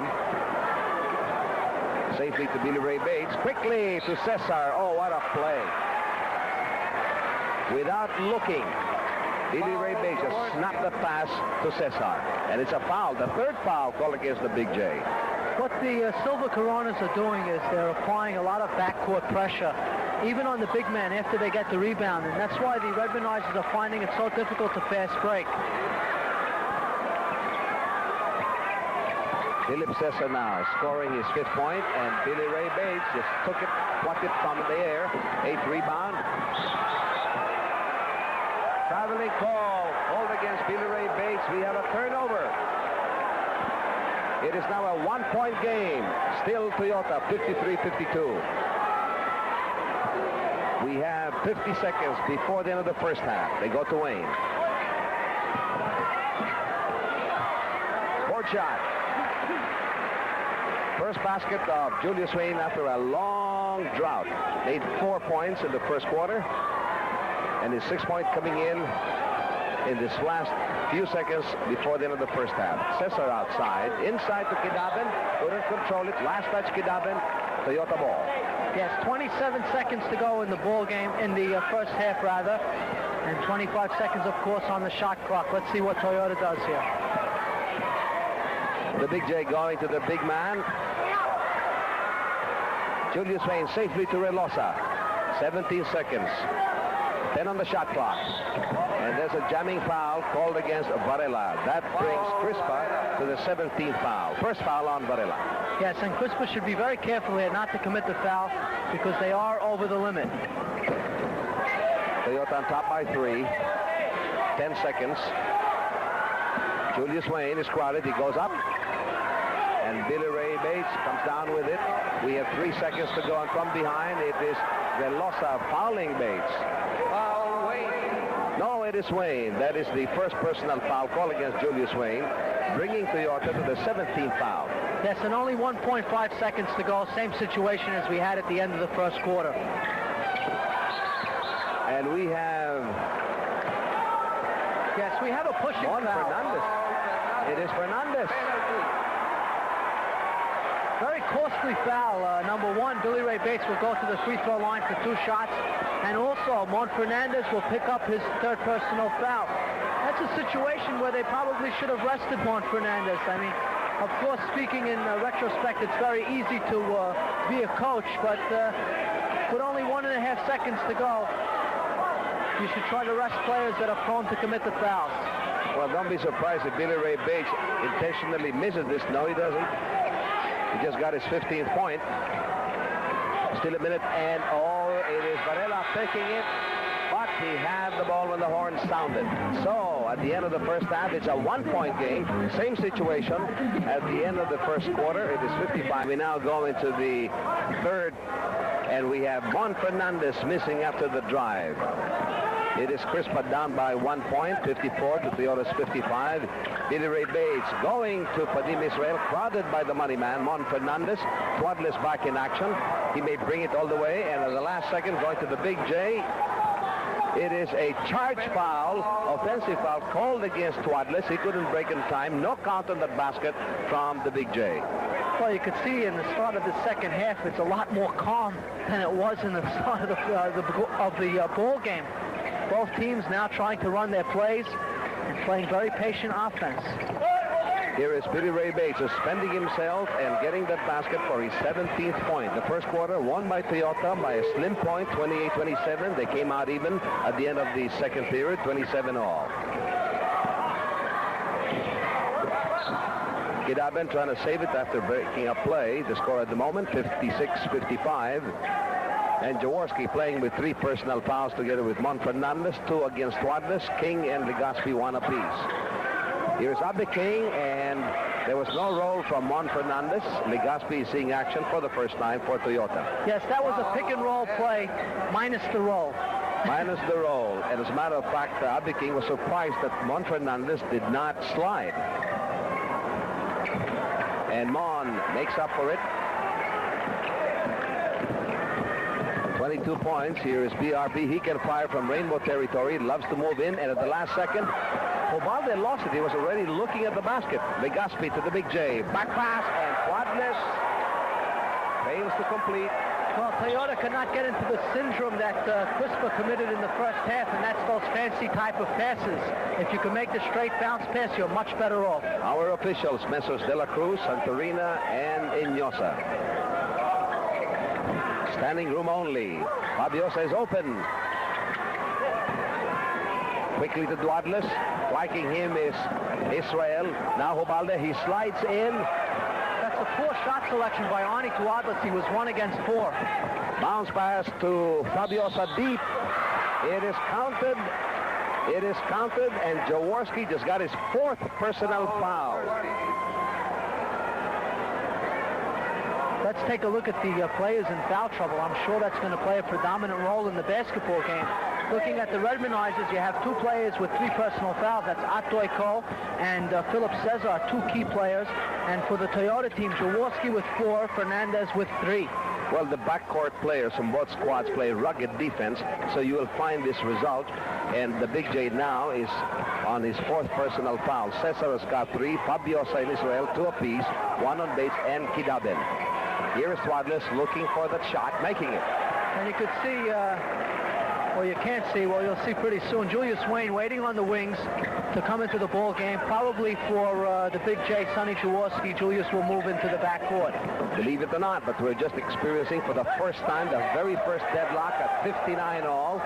Safely to Billy Ray Bates. Quickly to Cesar. Oh, what a play. Without looking, Billy Ray Bates just snapped the pass to Cesar. And it's a foul. The 3rd foul called against the Big J. What the Silver Coronas are doing is they're applying a lot of backcourt pressure, even on the big man after they get the rebound. And that's why the Red Renizers are finding it so difficult to fast break. Philip Cesar now scoring his 5th point, and Billy Ray Bates just took it, plucked it from the air. 8th rebound. Traveling call, hold against Billy Ray Bates. We have a turnover. It is now a 1-point game. Still Toyota, 53-52. We have 50 seconds before the end of the first half. They go to Wayne. Board shot. First basket of Julius Wayne after a long drought. Made 4 points in the first quarter. And his 6th point coming in this last few seconds before the end of the first half. Cesar outside. Inside to Kidaben. Couldn't control it. Last touch Kidaben. Toyota ball. Yes, 27 seconds to go in the ball game, in the first half rather. And 25 seconds, of course, on the shot clock. Let's see what Toyota does here. The Big J going to the big man. Julius Wayne safely to Relosa. 17 seconds. 10 on the shot clock. And there's a jamming foul called against Varela. That brings Crispa to the 17th foul. First foul on Varela. Yes, and Crispa should be very careful here not to commit the foul because they are over the limit. Toyota on top by 3. 10 seconds. Julius Wayne is crowded. He goes up. And Billy Ray Bates comes down with it. We have 3 seconds to go, and from behind it is Velosa fouling Bates. Foul Wayne. No, it is Wayne. That is the first personal foul call against Julius Wayne, bringing Toyota to the 17th foul. Yes, and only 1.5 seconds to go. Same situation as we had at the end of the first quarter. And we have... Yes, we have a pushing foul. Fernandez. It is Fernandez. Very costly foul. Number 1, Billy Ray Bates will go to the free throw line for 2 shots. And also, Mon Fernandez will pick up his 3rd personal foul. That's a situation where they probably should have rested Mon Fernandez. I mean, of course, speaking in retrospect, it's very easy to be a coach, but with only 1.5 seconds to go, you should try to rest players that are prone to commit the fouls. Well, don't be surprised if Billy Ray Bates intentionally misses this. No, he doesn't. He just got his 15th point. Still a minute, and it is Varela taking it, but he had the ball when the horn sounded. So at the end of the first half, it's a 1-point game. Same situation at the end of the first quarter. It is 55. We now go into the 3rd, and we have Mon Fernandez missing after the drive. It is Crispa down by 1 point, 54 to Toyota's 55. Billy Ray Bates going to Padim Israel, crowded by the money man, Mon Fernandez. Twadless back in action. He may bring it all the way, and at the last second, going to the Big J. It is a charge foul, offensive foul, called against Twadless. He couldn't break in time. No count on that basket from the Big J. Well, you could see in the start of the second half, it's a lot more calm than it was in the start of the ball game. Both teams now trying to run their plays and playing very patient offense. Here is Billy Ray Bates suspending himself and getting that basket for his 17th point. The first quarter won by Toyota by a slim point, 28-27. They came out even at the end of the second period, 27-all. Kidaben trying to save it after breaking up play. The score at the moment, 56-55. And Jaworski playing with 3 personal fouls together with Mon Fernandez, 2 against Twadless, King and Legaspi 1 apiece. Here's Abe King, and there was no roll from Mon Fernandez. Legaspi is seeing action for the first time for Toyota. Yes, that was a pick and roll play, minus the roll. Minus the roll. And as a matter of fact, Abe King was surprised that Mon Fernandez did not slide. And Mon makes up for it. 22 points. Here is BRB. He can fire from rainbow territory. Loves to move in. And at the last second, Obalde lost it. He was already looking at the basket. Legaspi to the Big J. Back pass, and Twadless fails to complete. Well, Toyota could not get into the syndrome that Crispa committed in the first half, and that's those fancy type of passes. If you can make the straight bounce pass, you're much better off. Our officials, Mesos De La Cruz, Santorina, and Iñosa. Standing room only. Fabiosa is open. Quickly to Twadless. Flanking him is Israel. Now Obalde, he slides in. That's a poor shot selection by Arnie Twadless. He was 1 against 4. Bounce pass to Fabiosa deep. It is counted. It is counted, and Jaworski just got his 4th personal foul. let's take a look at the players in foul trouble. I'm sure that's going to play a predominant role in the basketball game. Looking at the Redmondizers, you have 2 players with 3 personal fouls. That's Atoy Cole and Philip Cesar, 2 key players. And for the Toyota team, Jaworski with 4, Fernandez with 3. Well, the backcourt players from both squads play rugged defense, so you will find this result. And the Big J now is on his 4th personal foul. Cesar has got 3, Fabiosa and Israel 2 apiece, 1 on Bates and Kidaben. Here is Swadless looking for the shot, making it. And you could see, well, you can't see, well, you'll see pretty soon, Julius Wayne waiting on the wings to come into the ball game. Probably for the Big J, Sonny Jaworski, Julius will move into the backcourt. Believe it or not, but we're just experiencing for the first time the very first deadlock at 59 all.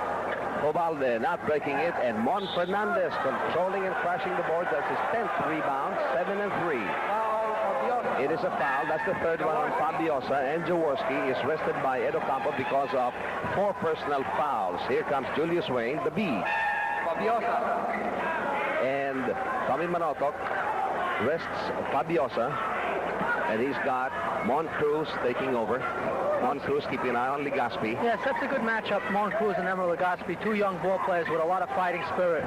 Ovalde not breaking it, and Mon Fernandez controlling and crashing the board. That's his 10th rebound, 7 and 3. It is a foul. That's the 3rd one on Fabiosa, and Jaworski is rested by Edo Campo because of 4 personal fouls. Here comes Julius Wayne, the B. Fabiosa. And Tommy Manotok rests Fabiosa, and he's got Mon Cruz taking over. Mon Cruz keeping an eye on Legaspi. Yes, that's a good matchup, Mon Cruz and Emeril Legaspi, 2 young ball players with a lot of fighting spirit.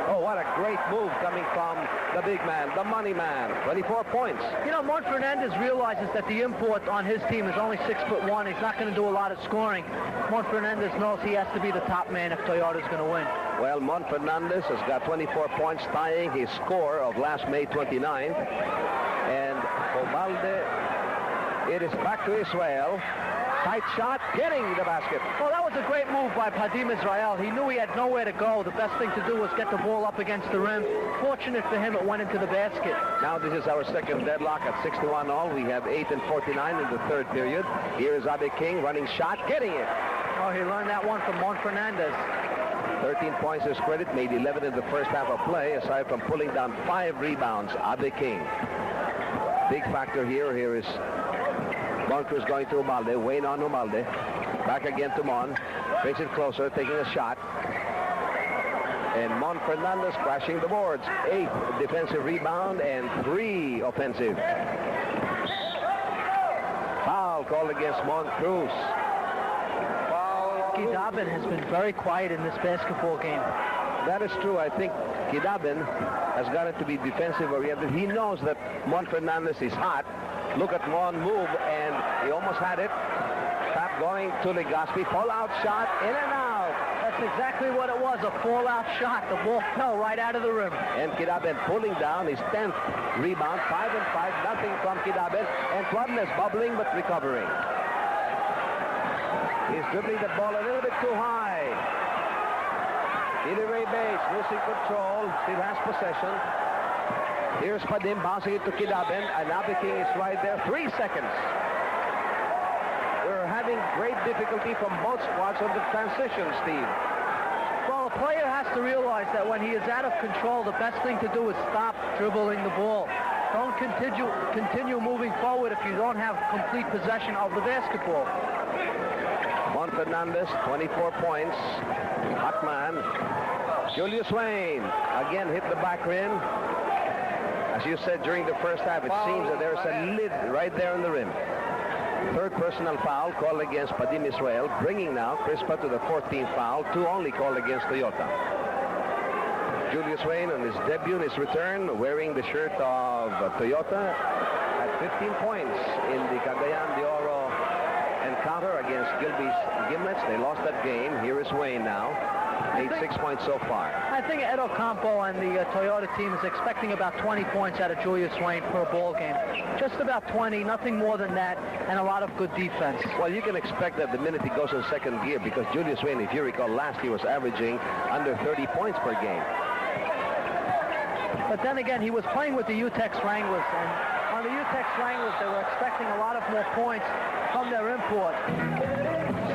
Oh, what a great move coming from the big man, the money man. 24 points. You know, Mon Fernandez realizes that the import on his team is only 6'1". He's not going to do a lot of scoring. Mon Fernandez knows he has to be the top man if Toyota's going to win. Well, Mon Fernandez has got 24 points, tying his score of last May 29. And Ovalde, it is back to Israel. Tight shot, getting the basket. Well, that was a great move by Padim Israel. He knew he had nowhere to go. The best thing to do was get the ball up against the rim. Fortunate for him, it went into the basket. Now this is our second deadlock at 61 all. We have 8 and 49 in the 3rd period. Here is Abe King running shot, getting it. Oh, he learned that one from Mon Fernandez. 13 points his credit, made 11 in the first half of play, aside from pulling down 5 rebounds. Abe King. Big factor here. Here is Mon Cruz going to Ubalde. Wayne on Ubalde. Back again to Mon. Makes it closer, taking a shot. And Mon Fernandez crashing the boards. 8 defensive rebound and 3 offensive. Foul called against Mon Cruz. Kidaben has been very quiet in this basketball game. That is true. I think Kidaben has got it to be defensive oriented. He knows that Mon Fernandez is hot. Look at Mon move, and he almost had it. Tap going to Legaspi. Fallout shot, in and out. That's exactly what it was, a fallout shot. The ball fell right out of the rim. And Kidaben pulling down his 10th rebound. 5 and 5, nothing from Kidaben. And Tuadles bubbling but recovering. He's dribbling the ball a little bit too high. Billy Ray Bates losing control, still has possession. Here's Padim bouncing it to Kidaben, and Abe King is right there. 3 seconds. We're having great difficulty from both squads on the transition, Steve. Well, a player has to realize that when he is out of control, the best thing to do is stop dribbling the ball. Don't continue moving forward if you don't have complete possession of the basketball. Mon Fernandez, 24 points. Hot man. Julius Wayne again hit the back rim. As you said during the first half, it seems that there's a lid right there on the rim. 3rd personal foul called against Padim Israel, bringing now Crispa to the 14th foul. 2 only called against Toyota. Julius Wayne on his debut, his return, wearing the shirt of Toyota, at 15 points in the Cagayan de Oro encounter against Gilby's Gimlets. They lost that game. Here is Wayne now. Made 6 points so far. I think Edo Campo and the Toyota team is expecting about 20 points out of Julius Wayne per ball game. Just about 20, nothing more than that, and a lot of good defense. Well, you can expect that the minute he goes in second gear, because Julius Wayne, if you recall, last he was averaging under 30 points per game. But then again, he was playing with the UTEX Wranglers, and on the UTEX Wranglers, they were expecting a lot of more points from their import.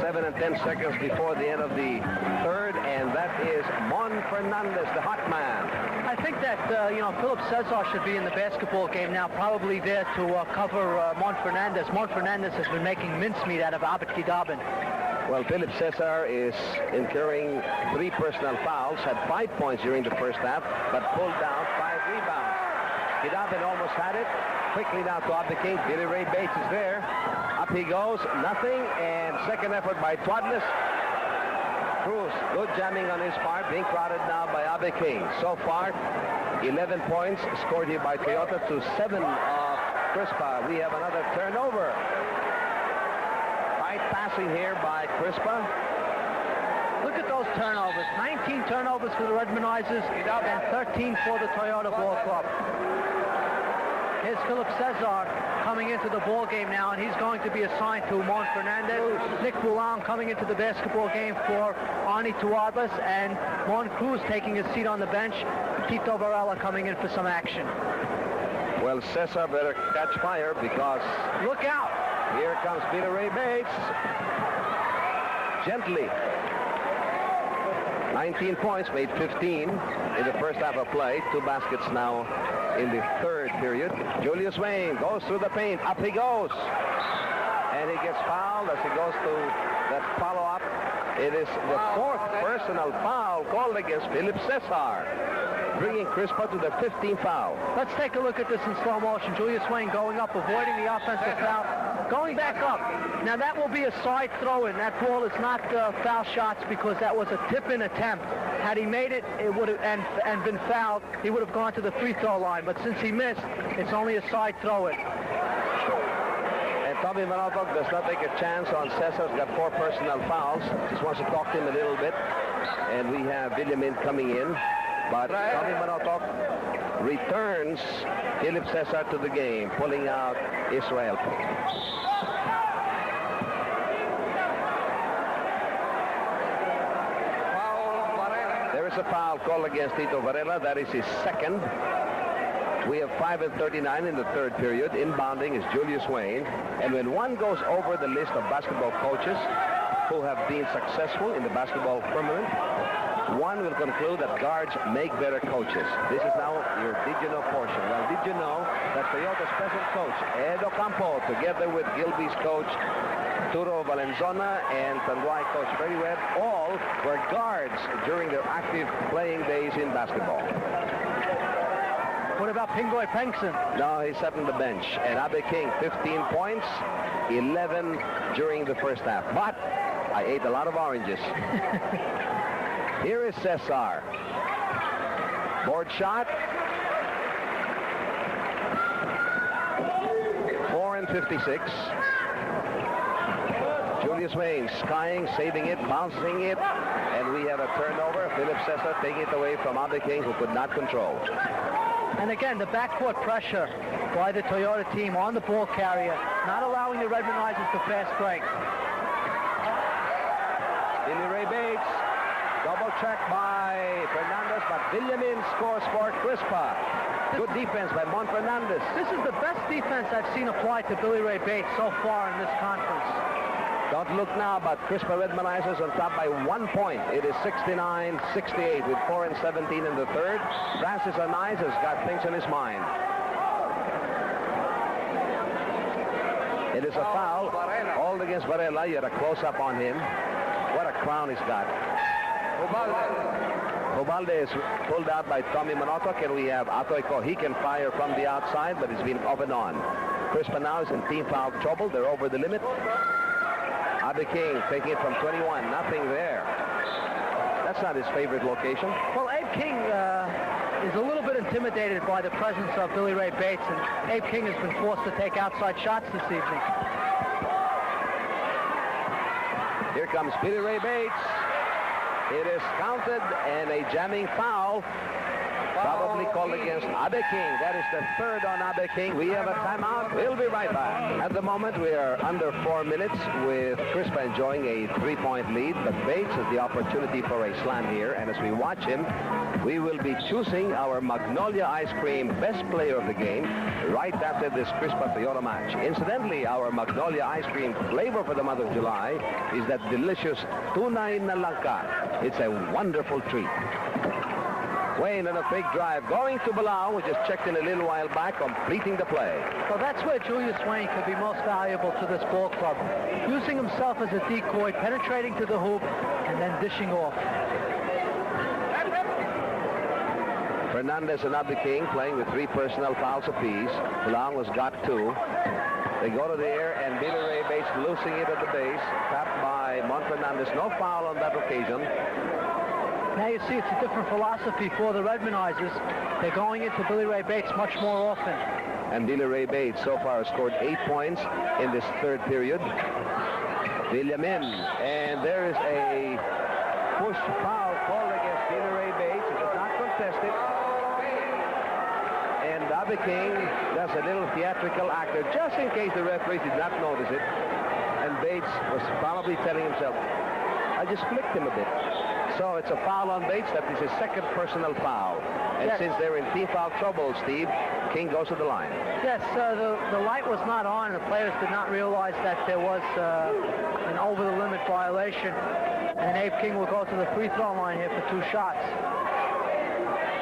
7 and 10 seconds before the end of the 3rd, and that is Mon Fernandez, the hot man. I think that, Philip Cesar should be in the basketball game now, probably there to cover Mon Fernandez. Mon Fernandez has been making mincemeat out of Abed Kidaben. Well, Philip Cesar is incurring 3 personal fouls, had 5 points during the first half, but pulled down 5 rebounds. Kidaben almost had it. Quickly now to Abe King. Billy Ray Bates is there. Up he goes, nothing, and second effort by Twadless. Cruz, good jamming on his part, being crowded now by Abe King. So far, 11 points scored here by Toyota to 7 of Crispa. We have another turnover. Tight passing here by Crispa. Look at those turnovers. 19 turnovers for the Redmondizers and 13 for the Toyota Ball Club. Here's Philip Cesar coming into the ball game now, and he's going to be assigned to Mon Fernandez. Nick Boulan coming into the basketball game for Arnie Tuadlas, and Mon Cruz taking his seat on the bench. Tito Varela coming in for some action. Well, Cesar better catch fire because... Look out! Here comes Billy Ray Bates. Gently. 19 points, made 15 in the first half of play. 2 baskets now in the third period. Julius Wayne goes through the paint. Up he goes. And he gets fouled as he goes to that follow-up. It is the 4th personal foul called against Philip Cesar, bringing Crispa to the 15th foul. Let's take a look at this in slow motion. Julius Wayne going up, avoiding the offensive foul, going back up. Now that will be a side throw-in. That ball is not foul shots because that was a tip-in attempt. Had he made it, it would have and been fouled, he would have gone to the free throw line. But since he missed, it's only a side throw-in. And Tommy Manotok does not take a chance on Cesar. He's got 4 personal fouls. Just wants to talk to him a little bit. And we have Villamin coming in. But Tommy Manotok returns Philip Cesar to the game, pulling out Israel. There is a foul called against Tito Varela. That is his second. We have 5 and 39 in the third period. Inbounding is Julius Wayne. And when one goes over the list of basketball coaches who have been successful in the basketball firmament, one will conclude that guards make better coaches. This is now your Did You Know portion. Well, did you know that Toyota's present coach, Ed Ocampo, together with Gilby's coach, Turo Valenzona, and Tanduay coach Freddie Webb, all were guards during their active playing days in basketball. What about Pingoy Pengson? No, he sat on the bench. And Abe King, 15 points, 11 during the first half. But I ate a lot of oranges. Here is Cesar. Board shot. 4 and 56. Julius Wayne skying, saving it, bouncing it. And we have a turnover. Philip Cesar taking it away from Abe King, who could not control. And again, the backcourt pressure by the Toyota team on the ball carrier, not allowing the Redmondizers to fast break. Billy Ray Bates, double check by Fernandez, but Villamin scores for Crispa. Good defense by Mon Fernandez. This is the best defense I've seen applied to Billy Ray Bates so far in this conference. Don't look now, but Crispa Redmondizers on top by 1 point. It is 69-68 with 4 and 17 in the third. Francis Anais has got things on his mind. It is a foul. All against Varela. You had a close-up on him. What a crown he's got. Obalde is pulled out by Tommy Manotok, and we have Atoiko. He can fire from the outside, but it's been off and on. Crispa now is in team foul trouble. They're over the limit. Abe King taking it from 21. Nothing there. That's not his favorite location. Well, Abe King is a little bit intimidated by the presence of Billy Ray Bates, and Abe King has been forced to take outside shots this evening. Here comes Billy Ray Bates. It is counted, and a jamming foul. Probably called against Abe King. That is the third on Abe King. We have a timeout. We'll be right back. At the moment, we are under 4 minutes with Crispa enjoying a 3-point lead. But Bates has the opportunity for a slam here. And as we watch him, we will be choosing our Magnolia Ice Cream Best Player of the Game right after this Crispa Toyota match. Incidentally, our Magnolia Ice Cream flavor for the month of July is that delicious tunay na langka. It's a wonderful treat. Wayne on a fake drive, going to Bilal, who just checked in a little while back, completing the play. Well, that's where Julius Wayne could be most valuable to this ball club. Using himself as a decoy, penetrating to the hoop, and then dishing off. Fernandez and Abe King playing with 3 personal fouls apiece. Bilal has got 2. They go to the air, and Billy Ray Bates losing it at the base. Tapped by Monfernandez. No foul on that occasion. Now you see it's a different philosophy for the Redmonizers. They're going into Billy Ray Bates much more often. And Billy Ray Bates so far has scored 8 points in this third period. Villamin. And there is a push foul called against Billy Ray Bates. It is not contested. And Bobby King does a little theatrical act there, just in case the referee did not notice it. And Bates was probably telling himself, I just flicked him a bit. So it's a foul on Bates. That is his second personal foul. And yes. Since they're in team foul trouble, Steve, King goes to the line. Yes, the light was not on. The players did not realize that there was an over-the-limit violation. And Abe King will go to the free throw line here for 2 shots.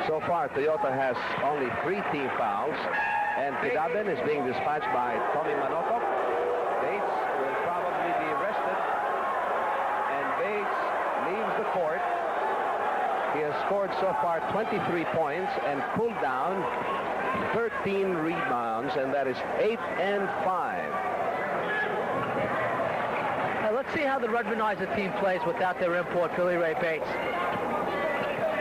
So far, Toyota has only 3 team fouls. And Kidaben is being dispatched by Tommy Manotov. Bates will probably be arrested. And Bates leaves the court. He has scored so far 23 points and pulled down 13 rebounds, and that is 8 and 5. Now let's see how the Redmonizer team plays without their import, Billy Ray Bates.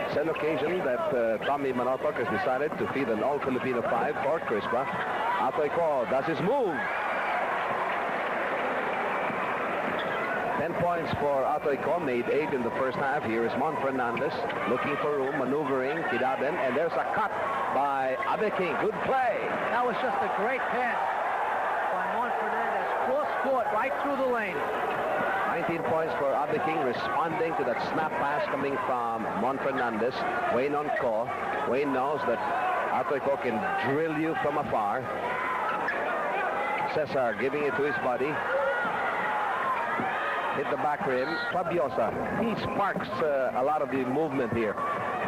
It's an occasion that Tommy Manotok has decided to feed an all-Filipino 5 for Crispa. Atoyko does his move. 10 points for Atoyko, made 8 in the first half. Here is Monfernandez looking for room, maneuvering Kidaben, and there's a cut by Abe King. Good play. That was just a great pass by Monfernandez. Cross court right through the lane. 19 points for Abe King, responding to that snap pass coming from Monfernandez. Wayne on call. Wayne knows that Atoyko can drill you from afar. Cesar giving it to his buddy. Hit the back rim. Fabiosa, he sparks a lot of the movement here.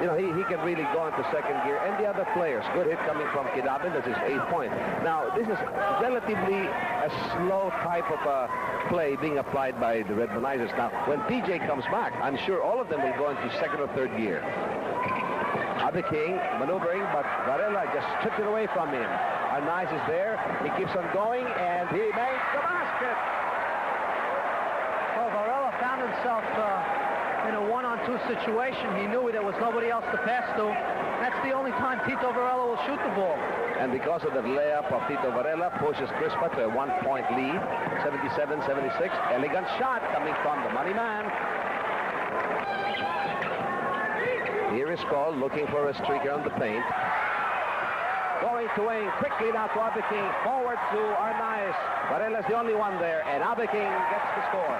You know, he can really go into second gear. And the other players, good hit coming from Kidaben. That's his 8th point. Now, this is relatively a slow type of play being applied by the Redmonizers. Now, when PJ comes back, I'm sure all of them will go into second or third gear. Abe King maneuvering, but Varela just stripped it away from him. Arnaiz is there. He keeps on going, and he makes the basket. Well, Varela found himself in a 1-on-2 situation. He knew there was nobody else to pass to. That's the only time Tito Varela will shoot the ball. And because of the layup of Tito Varela, pushes Crispa to a 1-point lead, 77-76. Elegant shot coming from the money man. Here is Cole looking for a streaker on the paint. Going to Wayne quickly now to Abe King. Forward to Arnaiz. Varela's the only one there, and Abe King gets the score.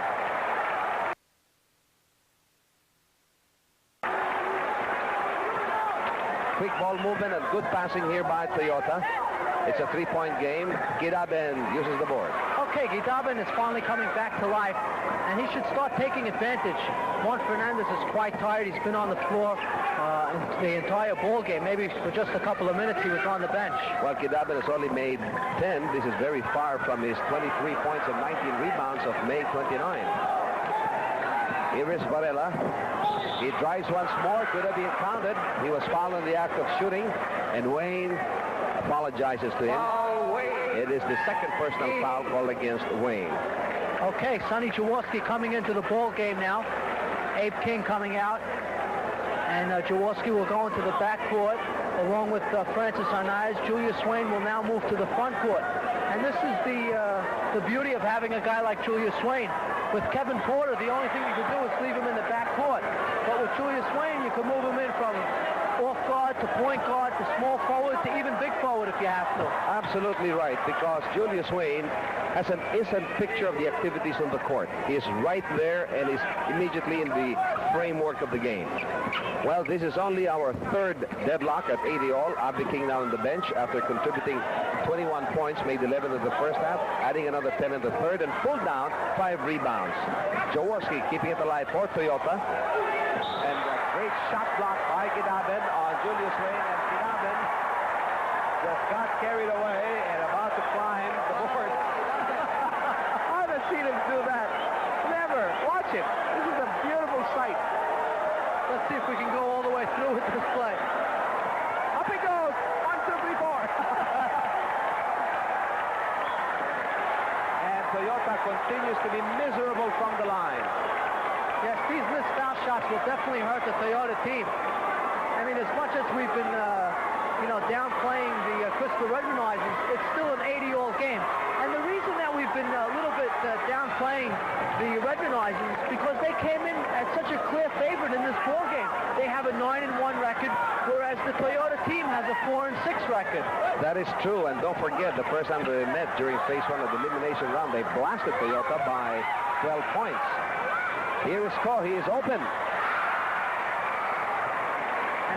Quick ball movement and good passing here by Toyota. It's a 3-point game. Kidaben uses the board. Okay, Kidaben is finally coming back to life, and he should start taking advantage. Monfernandez is quite tired. He's been on the floor the entire ball game. Maybe for just a couple of minutes he was on the bench. Well, Kidaben has only made 10. This is very far from his 23 points and 19 rebounds of May 29. Here is Varela. He drives once more. Could have been counted. He was fouled in the act of shooting, and Wayne apologizes to him. It is the second personal foul called against Wayne. Okay, Sonny Jaworski coming into the ball game now. Abe King coming out. And Jaworski will go into the backcourt along with Francis Arnaiz. Julius Swain will now move to the front court. And this is the beauty of having a guy like Julius Swain. With Kevin Porter, the only thing you could do is leave him in the backcourt. But with Julius Swain, you can move him in from off guard to point guard to small forward to even big forward if you have to. Absolutely right, because Julius Swain has an instant picture of the activities on the court. He is right there and is immediately in the framework of the game. Well, this is only our third deadlock at 80 all. Abe King now on the bench after contributing 21 points, made 11 in the first half, adding another 10 in the third, and pulled down 5 rebounds. Jaworski keeping it alive for Toyota. And a great shot block by Kidaben on Julius Swain, and Kidaben just got carried away and about to climb the board. I haven't seen him do that. Never. Watch it. This is a beautiful sight. Let's see if we can go all the way through with this play. Up he goes. 1, 2, 3, 4. Toyota continues to be miserable from the line. Yes, these missed foul shots will definitely hurt the Toyota team. I mean, as much as we've been, downplaying the Crispa Redmondizers, it's still an 80-all game. And the reason that we've been a little bit downplaying the Redmondizers is because they came in as such a clear favorite in this ball game. They have a 9-1 record, whereas the Toyota team has a 4-6 record. That is true, and don't forget the first time they met during phase 1 of the elimination round, they blasted Toyota by 12 points. Here is Cole. He is open.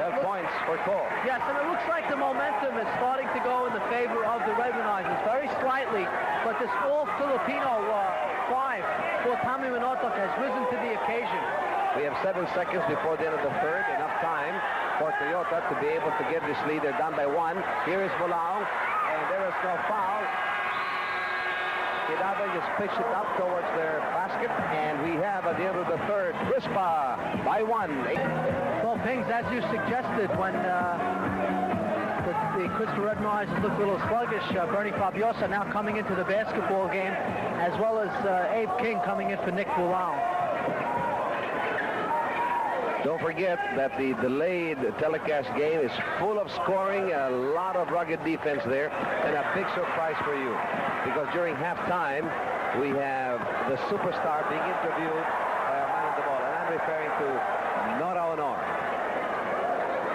12 points for Cole. Yes, and it looks like the momentum is starting to go in the favor of the Redmondizers, very slightly, but this all-Filipino 5 for Tommy Minotok has risen to the occasion. We have 7 seconds before the end of the third, enough time for Toyota to be able to get this lead. They're down by 1. Here is Bulao, and there is no foul. Kidaba just pitched it up towards their basket, and we have at the end of the third, Crispa by 1. Well, Pings, as you suggested, when the Crispa Redmondizers look a little sluggish, Bernie Fabiosa now coming into the basketball game, as well as Abe King coming in for Nick Bulao. Don't forget that the delayed telecast game is full of scoring, a lot of rugged defense there, and a big surprise for you. Because during halftime, we have the superstar being interviewed by our man on the ball. And I'm referring to Nora Honor.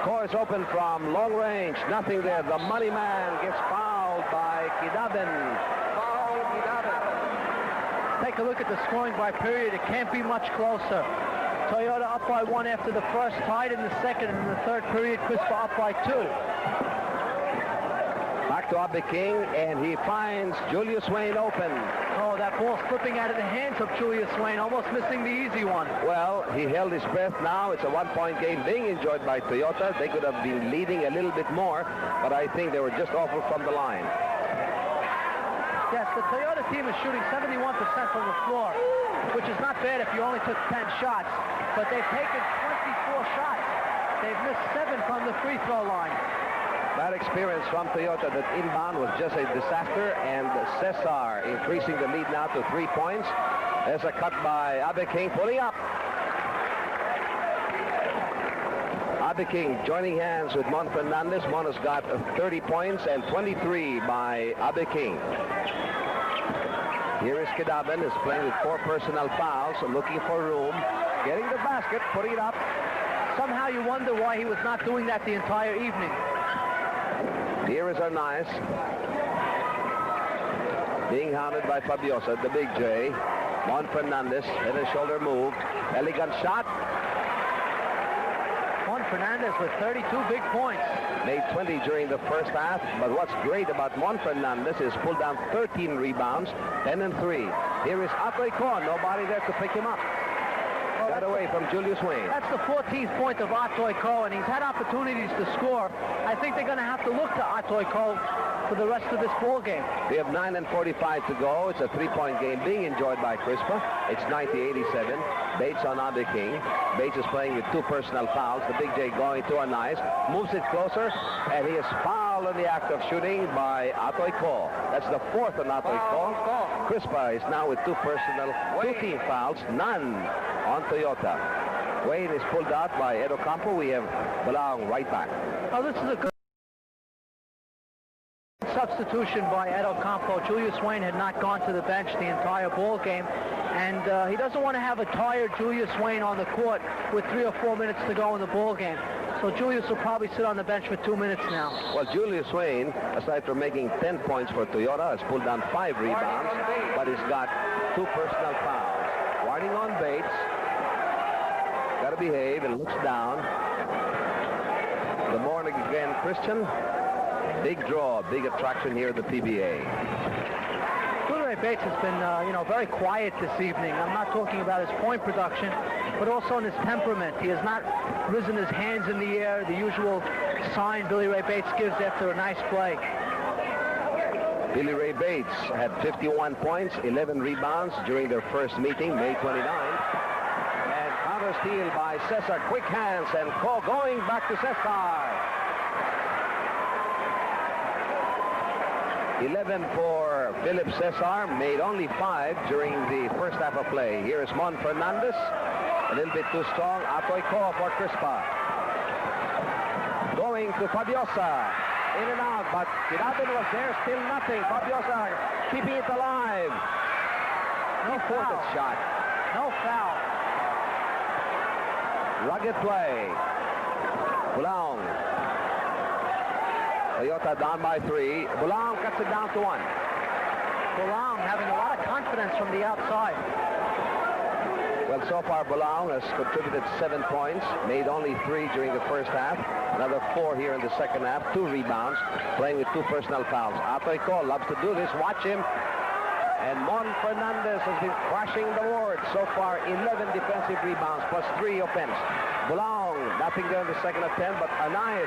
Course open from long range. Nothing there. The money man gets fouled by Kidaben. Foul Kidaben. Take a look at the scoring by period. It can't be much closer. Toyota up by 1 after the first, tied in the second, and in the third period, Crispa up by 2. Back to Abe King, and he finds Julius Wayne open. Oh, that ball slipping out of the hands of Julius Wayne, almost missing the easy one. Well, he held his breath now. It's a 1-point game being enjoyed by Toyota. They could have been leading a little bit more, but I think they were just awful from the line. Yes, the Toyota team is shooting 71% from the floor, which is not bad if you only took 10 shots, but they've taken 24 shots. They've missed 7 from the free throw line. Bad experience from Toyota. That inbound was just a disaster, and Cesar increasing the lead now to 3 points. There's a cut by Abe King, pulling up. Abe King joining hands with Mon Fernandez. Mon has got 30 points and 23 by Abe King. Here is Kidaben, is playing with 4 personal fouls, looking for room, getting the basket, putting it up. Somehow you wonder why he was not doing that the entire evening. Here is Arnaiz, being hounded by Fabiosa, the big J. Mon Fernandez, head and shoulder move, elegant shot. Mon Fernandez with 32 big points. Made 20 during the first half, but what's great about Mon Fernandez is pulled down 13 rebounds, 10 and 3. Here is Atoy Kon, nobody there to pick him up. Got away from Julius Wayne. That's the 14th point of Atoy Ko, and he's had opportunities to score. I think they're going to have to look to Atoy Ko for the rest of this ball game. We have 9 and 45 to go. It's a 3-point game being enjoyed by Crispa. It's 90-87. Bates on Abe King. Bates is playing with 2 personal fouls. The big J going to Arnaiz. Moves it closer, and he is fouled in the act of shooting by Atoy Ko. That's the 4th on Atoy Ko. Crispa is now with 2 personal, 2 team fouls, none on Toyota. Wayne is pulled out by Edo Campo. We have Balang right back. Oh, this is a good substitution by Edo Campo. Julius Wayne had not gone to the bench the entire ball game, and he doesn't want to have a tired Julius Wayne on the court with 3 or 4 minutes to go in the ball game. So Julius will probably sit on the bench for 2 minutes now. Well, Julius Wayne, aside from making 10 points for Toyota, has pulled down 5 rebounds, but he's got 2 personal fouls. Warning on Bates. Got to behave, and looks down. The born-again Christian. Big draw, big attraction here at the PBA. Billy Ray Bates has been, very quiet this evening. I'm not talking about his point production, but also in his temperament. He has not risen his hands in the air, the usual sign Billy Ray Bates gives after a nice play. Billy Ray Bates had 51 points, 11 rebounds during their first meeting, May 29. And counter steal by Cesar. Quick hands, and Ko going back to Cesar. 11 for Philip Cesar, made only 5 during the first half of play. Here is Mon Fernandez, a little bit too strong. Atoy Ko for Crispa. Going to Fabiosa. In and out, but Kidaben was there, still nothing. Fabiosa keeping it alive. No foul. Shot. No foul. Rugged play. Bulaong. Toyota down by 3. Bulaong cuts it down to 1. Bulaong having a lot of confidence from the outside. Well, so far Bulaong has contributed 7 points, made only 3 during the first half, another 4 here in the second half, 2 rebounds, playing with 2 personal fouls. Atoy Ko loves to do this. Watch him. And Mon Fernandez has been crashing the board. So far, 11 defensive rebounds plus 3 offense. Bulaong, nothing there in the second attempt, but Anais,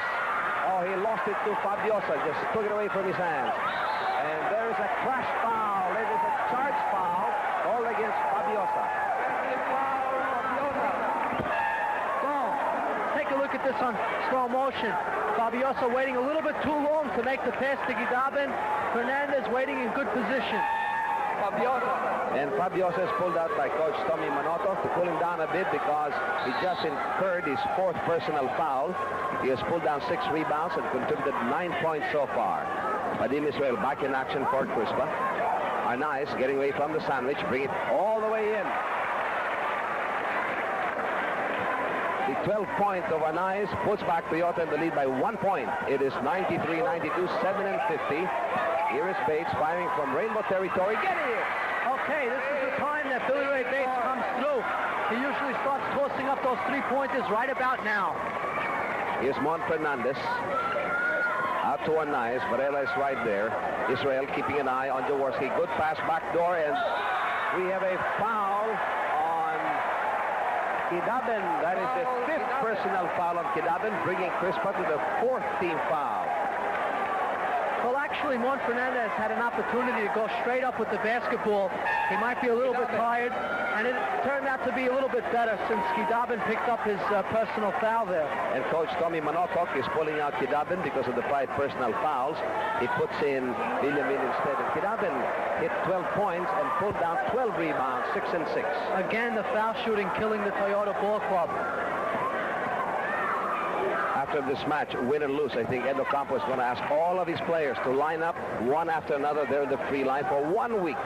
oh, he lost it to Fabiosa, just took it away from his hands. And there is a crash foul. It is a charge foul all against Fabiosa. Take a look at this on slow motion. Fabiosa waiting a little bit too long to make the pass to Guidabin. Fernandez waiting in good position. And Fabiosa is pulled out by Coach Tommy Manotov to pull him down a bit because he just incurred his 4th personal foul. He has pulled down 6 rebounds and contributed 9 points so far. Vadim Israel back in action for Crispa. Arnaiz getting away from the sandwich, bring it all the way in. The 12 points of Arnaiz puts back Toyota in the lead by 1 point. It is 93-92, 7 and 50. Here is Bates firing from Rainbow territory. Get it! Okay, this is the time that Billy Ray Bates comes through. He usually starts tossing up those 3-pointers right about now. Here's Mon Fernandez. Out to Arnaiz. Varela is right there. Israel keeping an eye on Jaworski. Good pass back door, and we have a foul on Kidaben. That is the 5th personal foul on Kidaben, bringing Crispa to the 4th team foul. Well, actually, Mon Fernandez had an opportunity to go straight up with the basketball. He might be a little bit tired, and it turned out to be a little bit better since Kidaben picked up his personal foul there. And Coach Tommy Manotok is pulling out Kidaben because of the 5 personal fouls. He puts in Villamin instead. And Kidaben hit 12 points and pulled down 12 rebounds, 6 and 6. Again, the foul shooting killing the Toyota Ball Club. After this match, win or lose, I think Ed Ocampo is going to ask all of his players to line up one after another there in the free line for 1 week.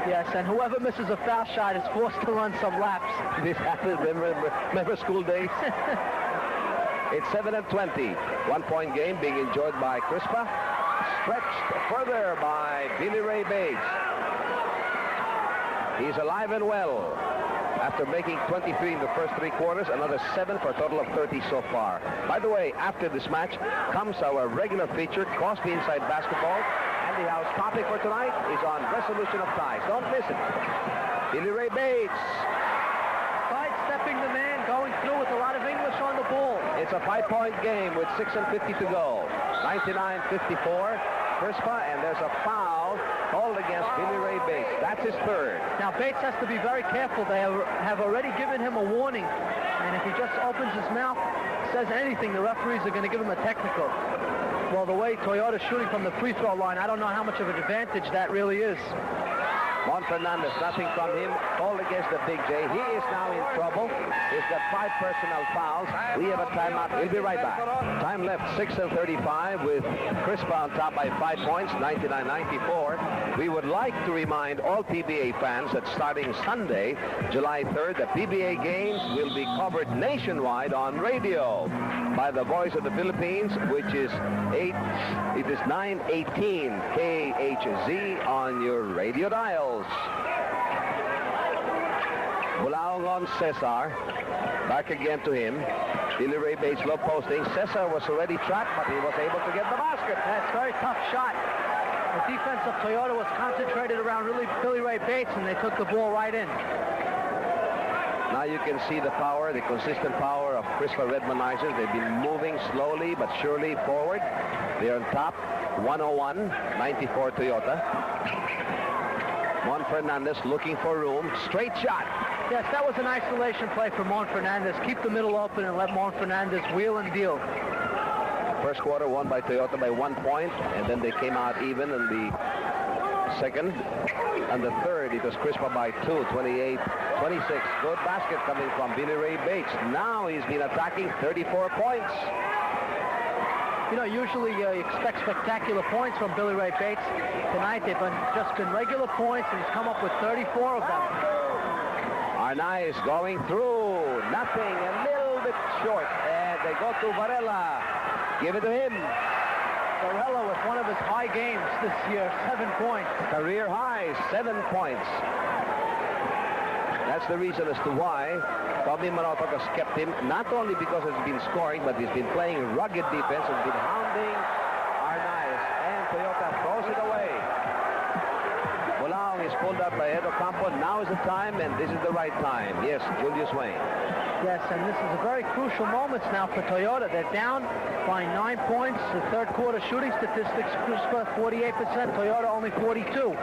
Yes, and whoever misses a foul shot is forced to run some laps. This happened, remember school days? It's 7 and 20. 1 point game being enjoyed by Crispa. Stretched further by Billy Ray Bates. He's alive and well. After making 23 in the first 3 quarters, another 7 for a total of 30 so far. By the way, after this match comes our regular feature, Cosby Inside Basketball. And the house topic for tonight is on resolution of ties. Don't miss it. Billy Ray Bates. Sidestepping the man, going through with a lot of English on the ball. It's a 5-point game with 6 and 50 to go. 99-54. Crispa, and there's a foul called against Billy Ray Bates. That's his 3rd. Now, Bates has to be very careful. They have already given him a warning. And if he just opens his mouth, says anything, the referees are going to give him a technical. Well, the way Toyota's shooting from the free throw line, I don't know how much of an advantage that really is. Mon Fernandez, nothing from him. Called against the Big J. He is now in trouble. He's got 5 personal fouls. We have a timeout. We'll be right back. Time left, 6 and 35 with Crispa on top by 5 points, 99-94. We would like to remind all PBA fans that starting Sunday, July 3rd, the PBA games will be covered nationwide on radio by the Voice of the Philippines, which is 918 KHZ on your radio dials. Bulaong on Cesar. Back again to him. Billy Ray Bates low posting. Cesar was already trapped, but he was able to get the basket. That's a very tough shot. The defense of Toyota was concentrated around really Billy Ray Bates, and they took the ball right in. Now you can see the power, the consistent power of Crispa Redmanizers. They've been moving slowly but surely forward. They're on top, 101-94 Toyota. Mon Fernandez looking for room. Straight shot. Yes, that was an isolation play for Mon Fernandez. Keep the middle open and let Mon Fernandez wheel and deal. First quarter won by Toyota by 1 point, and then they came out even in the second. And the third, it was Crispa by 2, 28-26. Good basket coming from Billy Ray Bates. Now he's been attacking 34 points. You know, usually you expect spectacular points from Billy Ray Bates. Tonight they've just been regular points, and he's come up with 34 of them. Arnaiz going through. Nothing, a little bit short. And they go to Varela. Give it to him. Varela with one of his high games this year, 7 points. Career high, 7 points. That's the reason as to why Tommy Manotoc has kept him, not only because he's been scoring, but he's been playing rugged defense and been hounding Arnaiz. And Toyota throws it away. Bulaong is pulled up by Edo Campo. Now is the time, and this is the right time. Yes, Julius Wayne. Yes, and this is a very crucial moment now for Toyota. They're down by 9 points. The third quarter shooting statistics, Crispa 48%, Toyota only 42.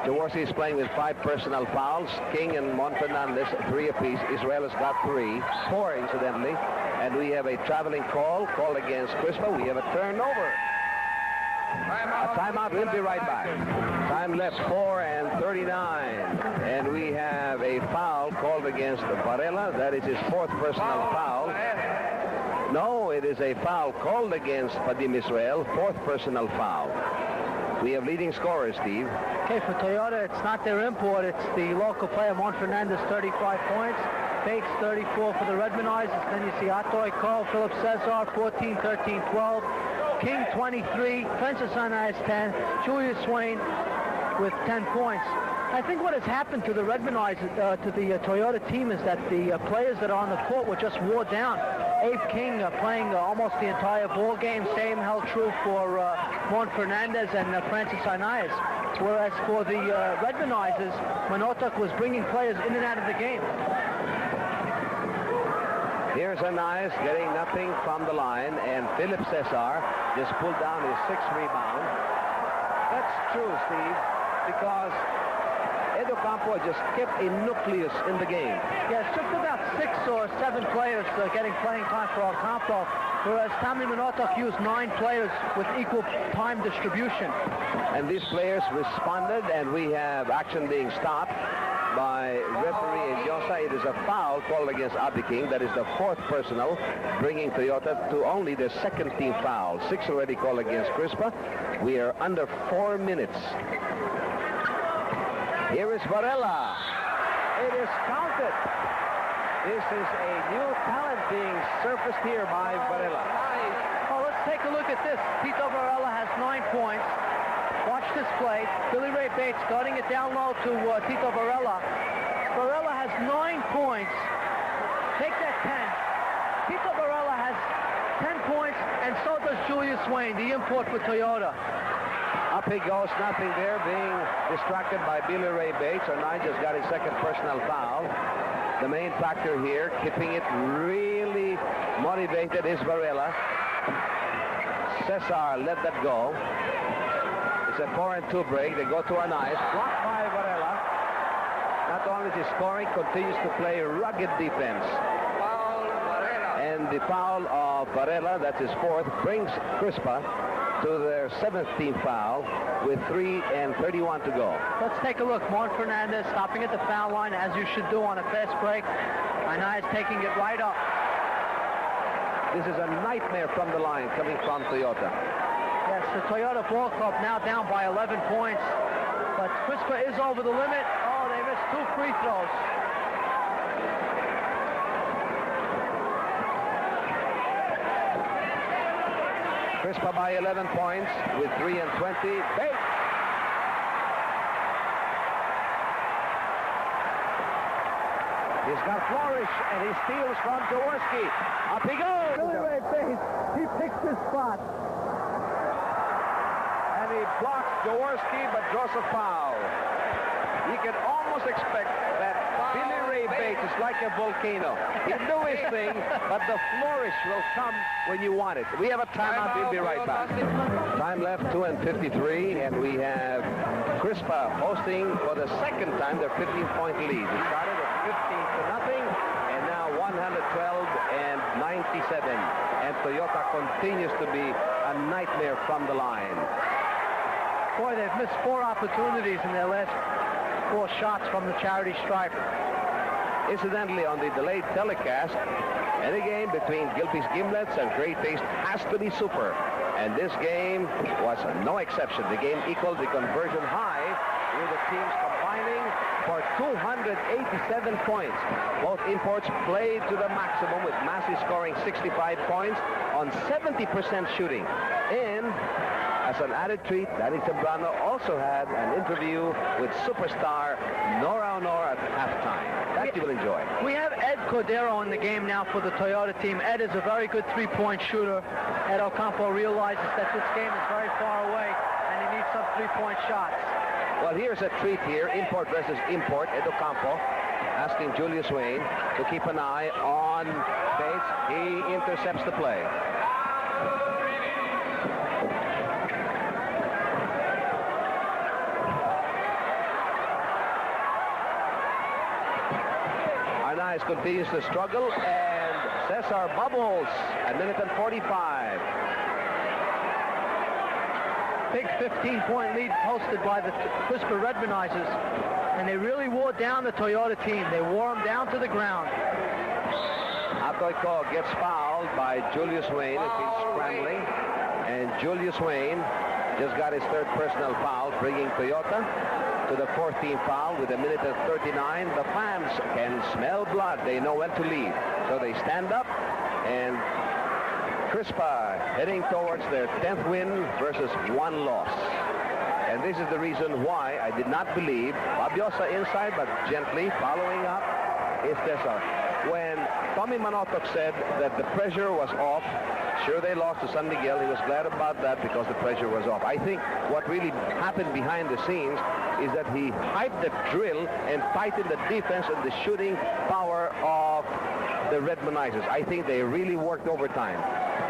Jaworski is playing with 5 personal fouls. King and Monfernandez, 3 apiece. Israel has got 3, 4 incidentally. And we have a traveling call against Crispa. We have a turnover. A timeout. We'll be right back. Time left 4:39. And we have a foul called against Varela. That is his 4th personal foul. No, it is a foul called against Padim Israel. 4th personal foul. We have leading scorers, Steve. Okay, for Toyota, it's not their import. It's the local player, Monfernandez, 35 points. Bates, 34 for the Redmanizers. Then you see Atoy Cole, Philip Cesar, 14, 13, 12. King, 23. Francis Arnaiz, 10. Julius Swain with 10 points. I think what has happened to the Redmanizers, to the Toyota team, is that the players that are on the court were just wore down. Abe King playing almost the entire ball game. Same held true for Monfernandez and Francis Arnaiz. Whereas for the Redmanizers, Manotoc was bringing players in and out of the game. Here's Arnaiz getting nothing from the line, and Philip Cesar just pulled down his 6th rebound. That's true, Steve, because Edo Campo just kept a nucleus in the game. Yes, just about 6 or 7 players getting playing time for Campo, whereas Tommy Manotoc used 9 players with equal time distribution. And these players responded, and we have action being stopped by referee Eliosa. It is a foul called against Abi King. That is the 4th personal, bringing Toyota to only their 2nd team foul. 6 already called against Crispa. We are under 4 minutes. Here is Varela. It is counted. This is a new talent being surfaced here by Varela. Oh, let's take a look at this. Tito Varela has 9 points. Watch this play. Billy Ray Bates starting it down low to Tito Varela. Varela has 9 points. Take that 10. Tito Varela has 10 points, and so does Julius Swain, the import for Toyota. Up he goes, nothing there, being distracted by Billy Ray Bates. Arnaiz just got his 2nd personal foul. The main factor here, keeping it really motivated, is Varela. Cesar let that go. It's a 4-2 break. They go to Arnaiz. Blocked by Varela. Not only is he scoring, continues to play rugged defense. And the foul of Varela, that's his 4th, brings Crispa to their 7th team foul with 3:31 to go. Let's take a look. Monfernandez stopping at the foul line, as you should do on a fast break. Arnaiz taking it right up. This is a nightmare from the line coming from Toyota. Yes, the Toyota Ball Club now down by 11 points. But Crispa is over the limit. Oh, they missed 2 free throws. Crispa by 11 points with 3:20. Bates. He's got Flourish, and he steals from Jaworski. Up he goes. Billy Ray Bates, he picks his spot. And he blocks Jaworski, but draws a foul. You can almost expect that Billy Ray Bates is like a volcano. He'll do his thing, but the flourish will come when you want it. We have a timeout. We'll be right back. Time left, 2:53, and we have Crispa hosting for the 2nd time their 15-point lead. It started at 15-0, and now 112-97. And Toyota continues to be a nightmare from the line. Boy, they've missed 4 opportunities in their last 4 shots from the charity stripe. Incidentally, on the delayed telecast, any game between Gilpy's Gimlets and Great Taste has to be super. And this game was no exception. The game equaled the conversion high, with the teams combining for 287 points. Both imports played to the maximum, with Massey scoring 65 points on 70% shooting. And as an added treat, Danny Zambrano also had an interview with superstar Nora Honor at halftime. That you will enjoy. We have Ed Cordero in the game now for the Toyota team. Ed is a very good three-point shooter. Ed Ocampo realizes that this game is very far away and he needs some three-point shots. Well, here's a treat here. Import versus import. Ed Ocampo asking Julius Wayne to keep an eye on Bates. He intercepts the play. Arnaiz continues to struggle, and Cesar bubbles a minute and 45. Big 15-point lead posted by the Crispa Redmondizers, and they really wore down the Toyota team. They wore them down to the ground. Atoyko gets fouled by Julius Wayne as he's scrambling, and Julius Wayne just got his 3rd personal foul, bringing Toyota to the 14th foul with a minute and 39. The fans can smell blood. They know when to leave. So they stand up, and Crispa heading towards their 10th win versus 1 loss. And this is the reason why I did not believe Fabiosa inside, but gently following up is Cesar. When Tommy Manotoc said that the pressure was off, sure, they lost to San Miguel. He was glad about that because the pressure was off. I think what really happened behind the scenes is that he hyped the drill and tightened the defense and the shooting power of the Redmondizers. I think they really worked overtime.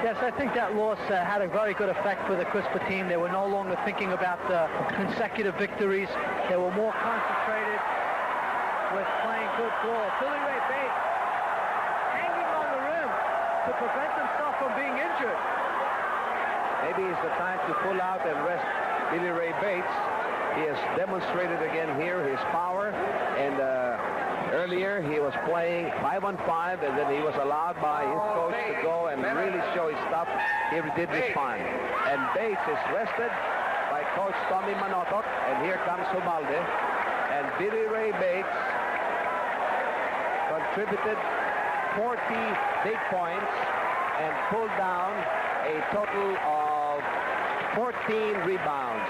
Yes, I think that loss had a very good effect for the Crispa team. They were no longer thinking about the consecutive victories. They were more concentrated with playing good ball. Billy Ray Bates hanging on the rim to prevent himself from being injured. Maybe it's the time to pull out and rest Billy Ray Bates. He has demonstrated again here his power, and earlier he was playing 5-on-5, and then he was allowed by his coach to go and really show his stuff. He did this fine. And Bates is rested by Coach Tommy Manotoc, and here comes Ubalde. And Billy Ray Bates contributed 40 big points and pulled down a total of 14 rebounds.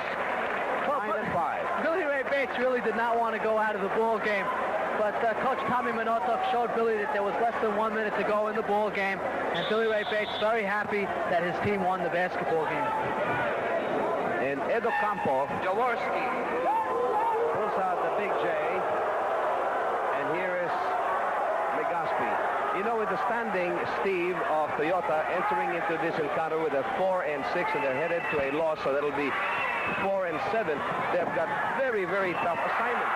9 and 5. Billy Ray Bates really did not want to go out of the ball game, but Coach Tommy Manotoc showed Billy that there was less than 1 minute to go in the ball game, and Billy Ray Bates very happy that his team won the basketball game. And Ed Ocampo Jaworski pulls out the big J, and here is Legaspi. You know, with the standing, Steve, of Toyota entering into this encounter with a 4-6, and they're headed to a loss, so that'll be 4-7. They've got very, very tough assignment.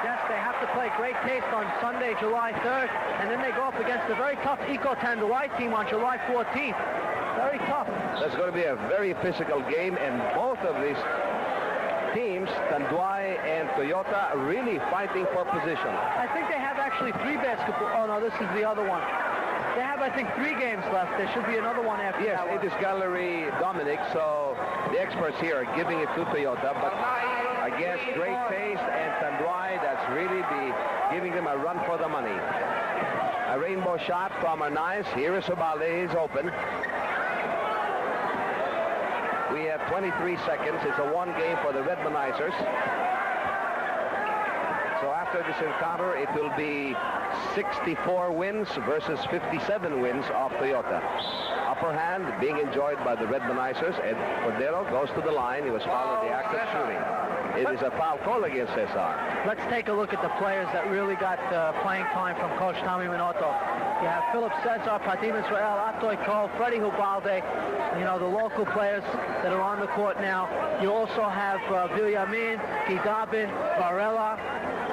Yes, they have to play Great Taste on Sunday, July 3rd, and then they go up against a very tough Eco-Tanduay team on July 14th. Very tough. That's going to be a very physical game, and both of these teams, Tanduay and Toyota, are really fighting for position. I think they have actually 3 basketball. Oh, no, this is the other one. They have, I think, 3 games left. There should be another one after yes, that one. It is Gallery Dominic, so the experts here are giving it to Toyota, but against Great Taste and Tanduay, that's really giving them a run for the money. A rainbow shot from Arnaiz. Here is Ubalde. He's open. We have 23 seconds. It's a 1 game for the Redmondizers. So after this encounter, it will be 64 wins versus 57 wins of Toyota. Upper hand being enjoyed by the Redmondizers. Ed Cordero goes to the line. He was fouled in the act of shooting. It is a foul call against Cesar. Let's take a look at the players that really got playing time from Coach Tommy Manotoc. You have Philip Cesar, Padim Israel, Atoy Cole, Freddie Ubalde, you know, the local players that are on the court now. You also have Vilyamin, Gidabin, Varela.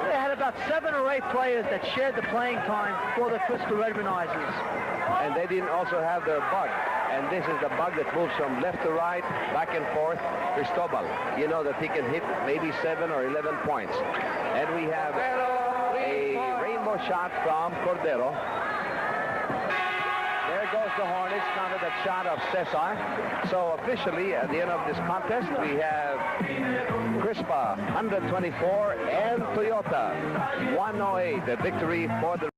They had about 7 or 8 players that shared the playing time for the Crispa Redmondizers. And they didn't also have their bug. And this is the bug that moves from left to right, back and forth. Cristobal, you know that he can hit maybe 7 or 11 points. And we have a rainbow shot from Cordero. There goes the horn. It's counted that shot of Cesar. So officially, at the end of this contest, we have Crispa 124 and Toyota 108. The victory for the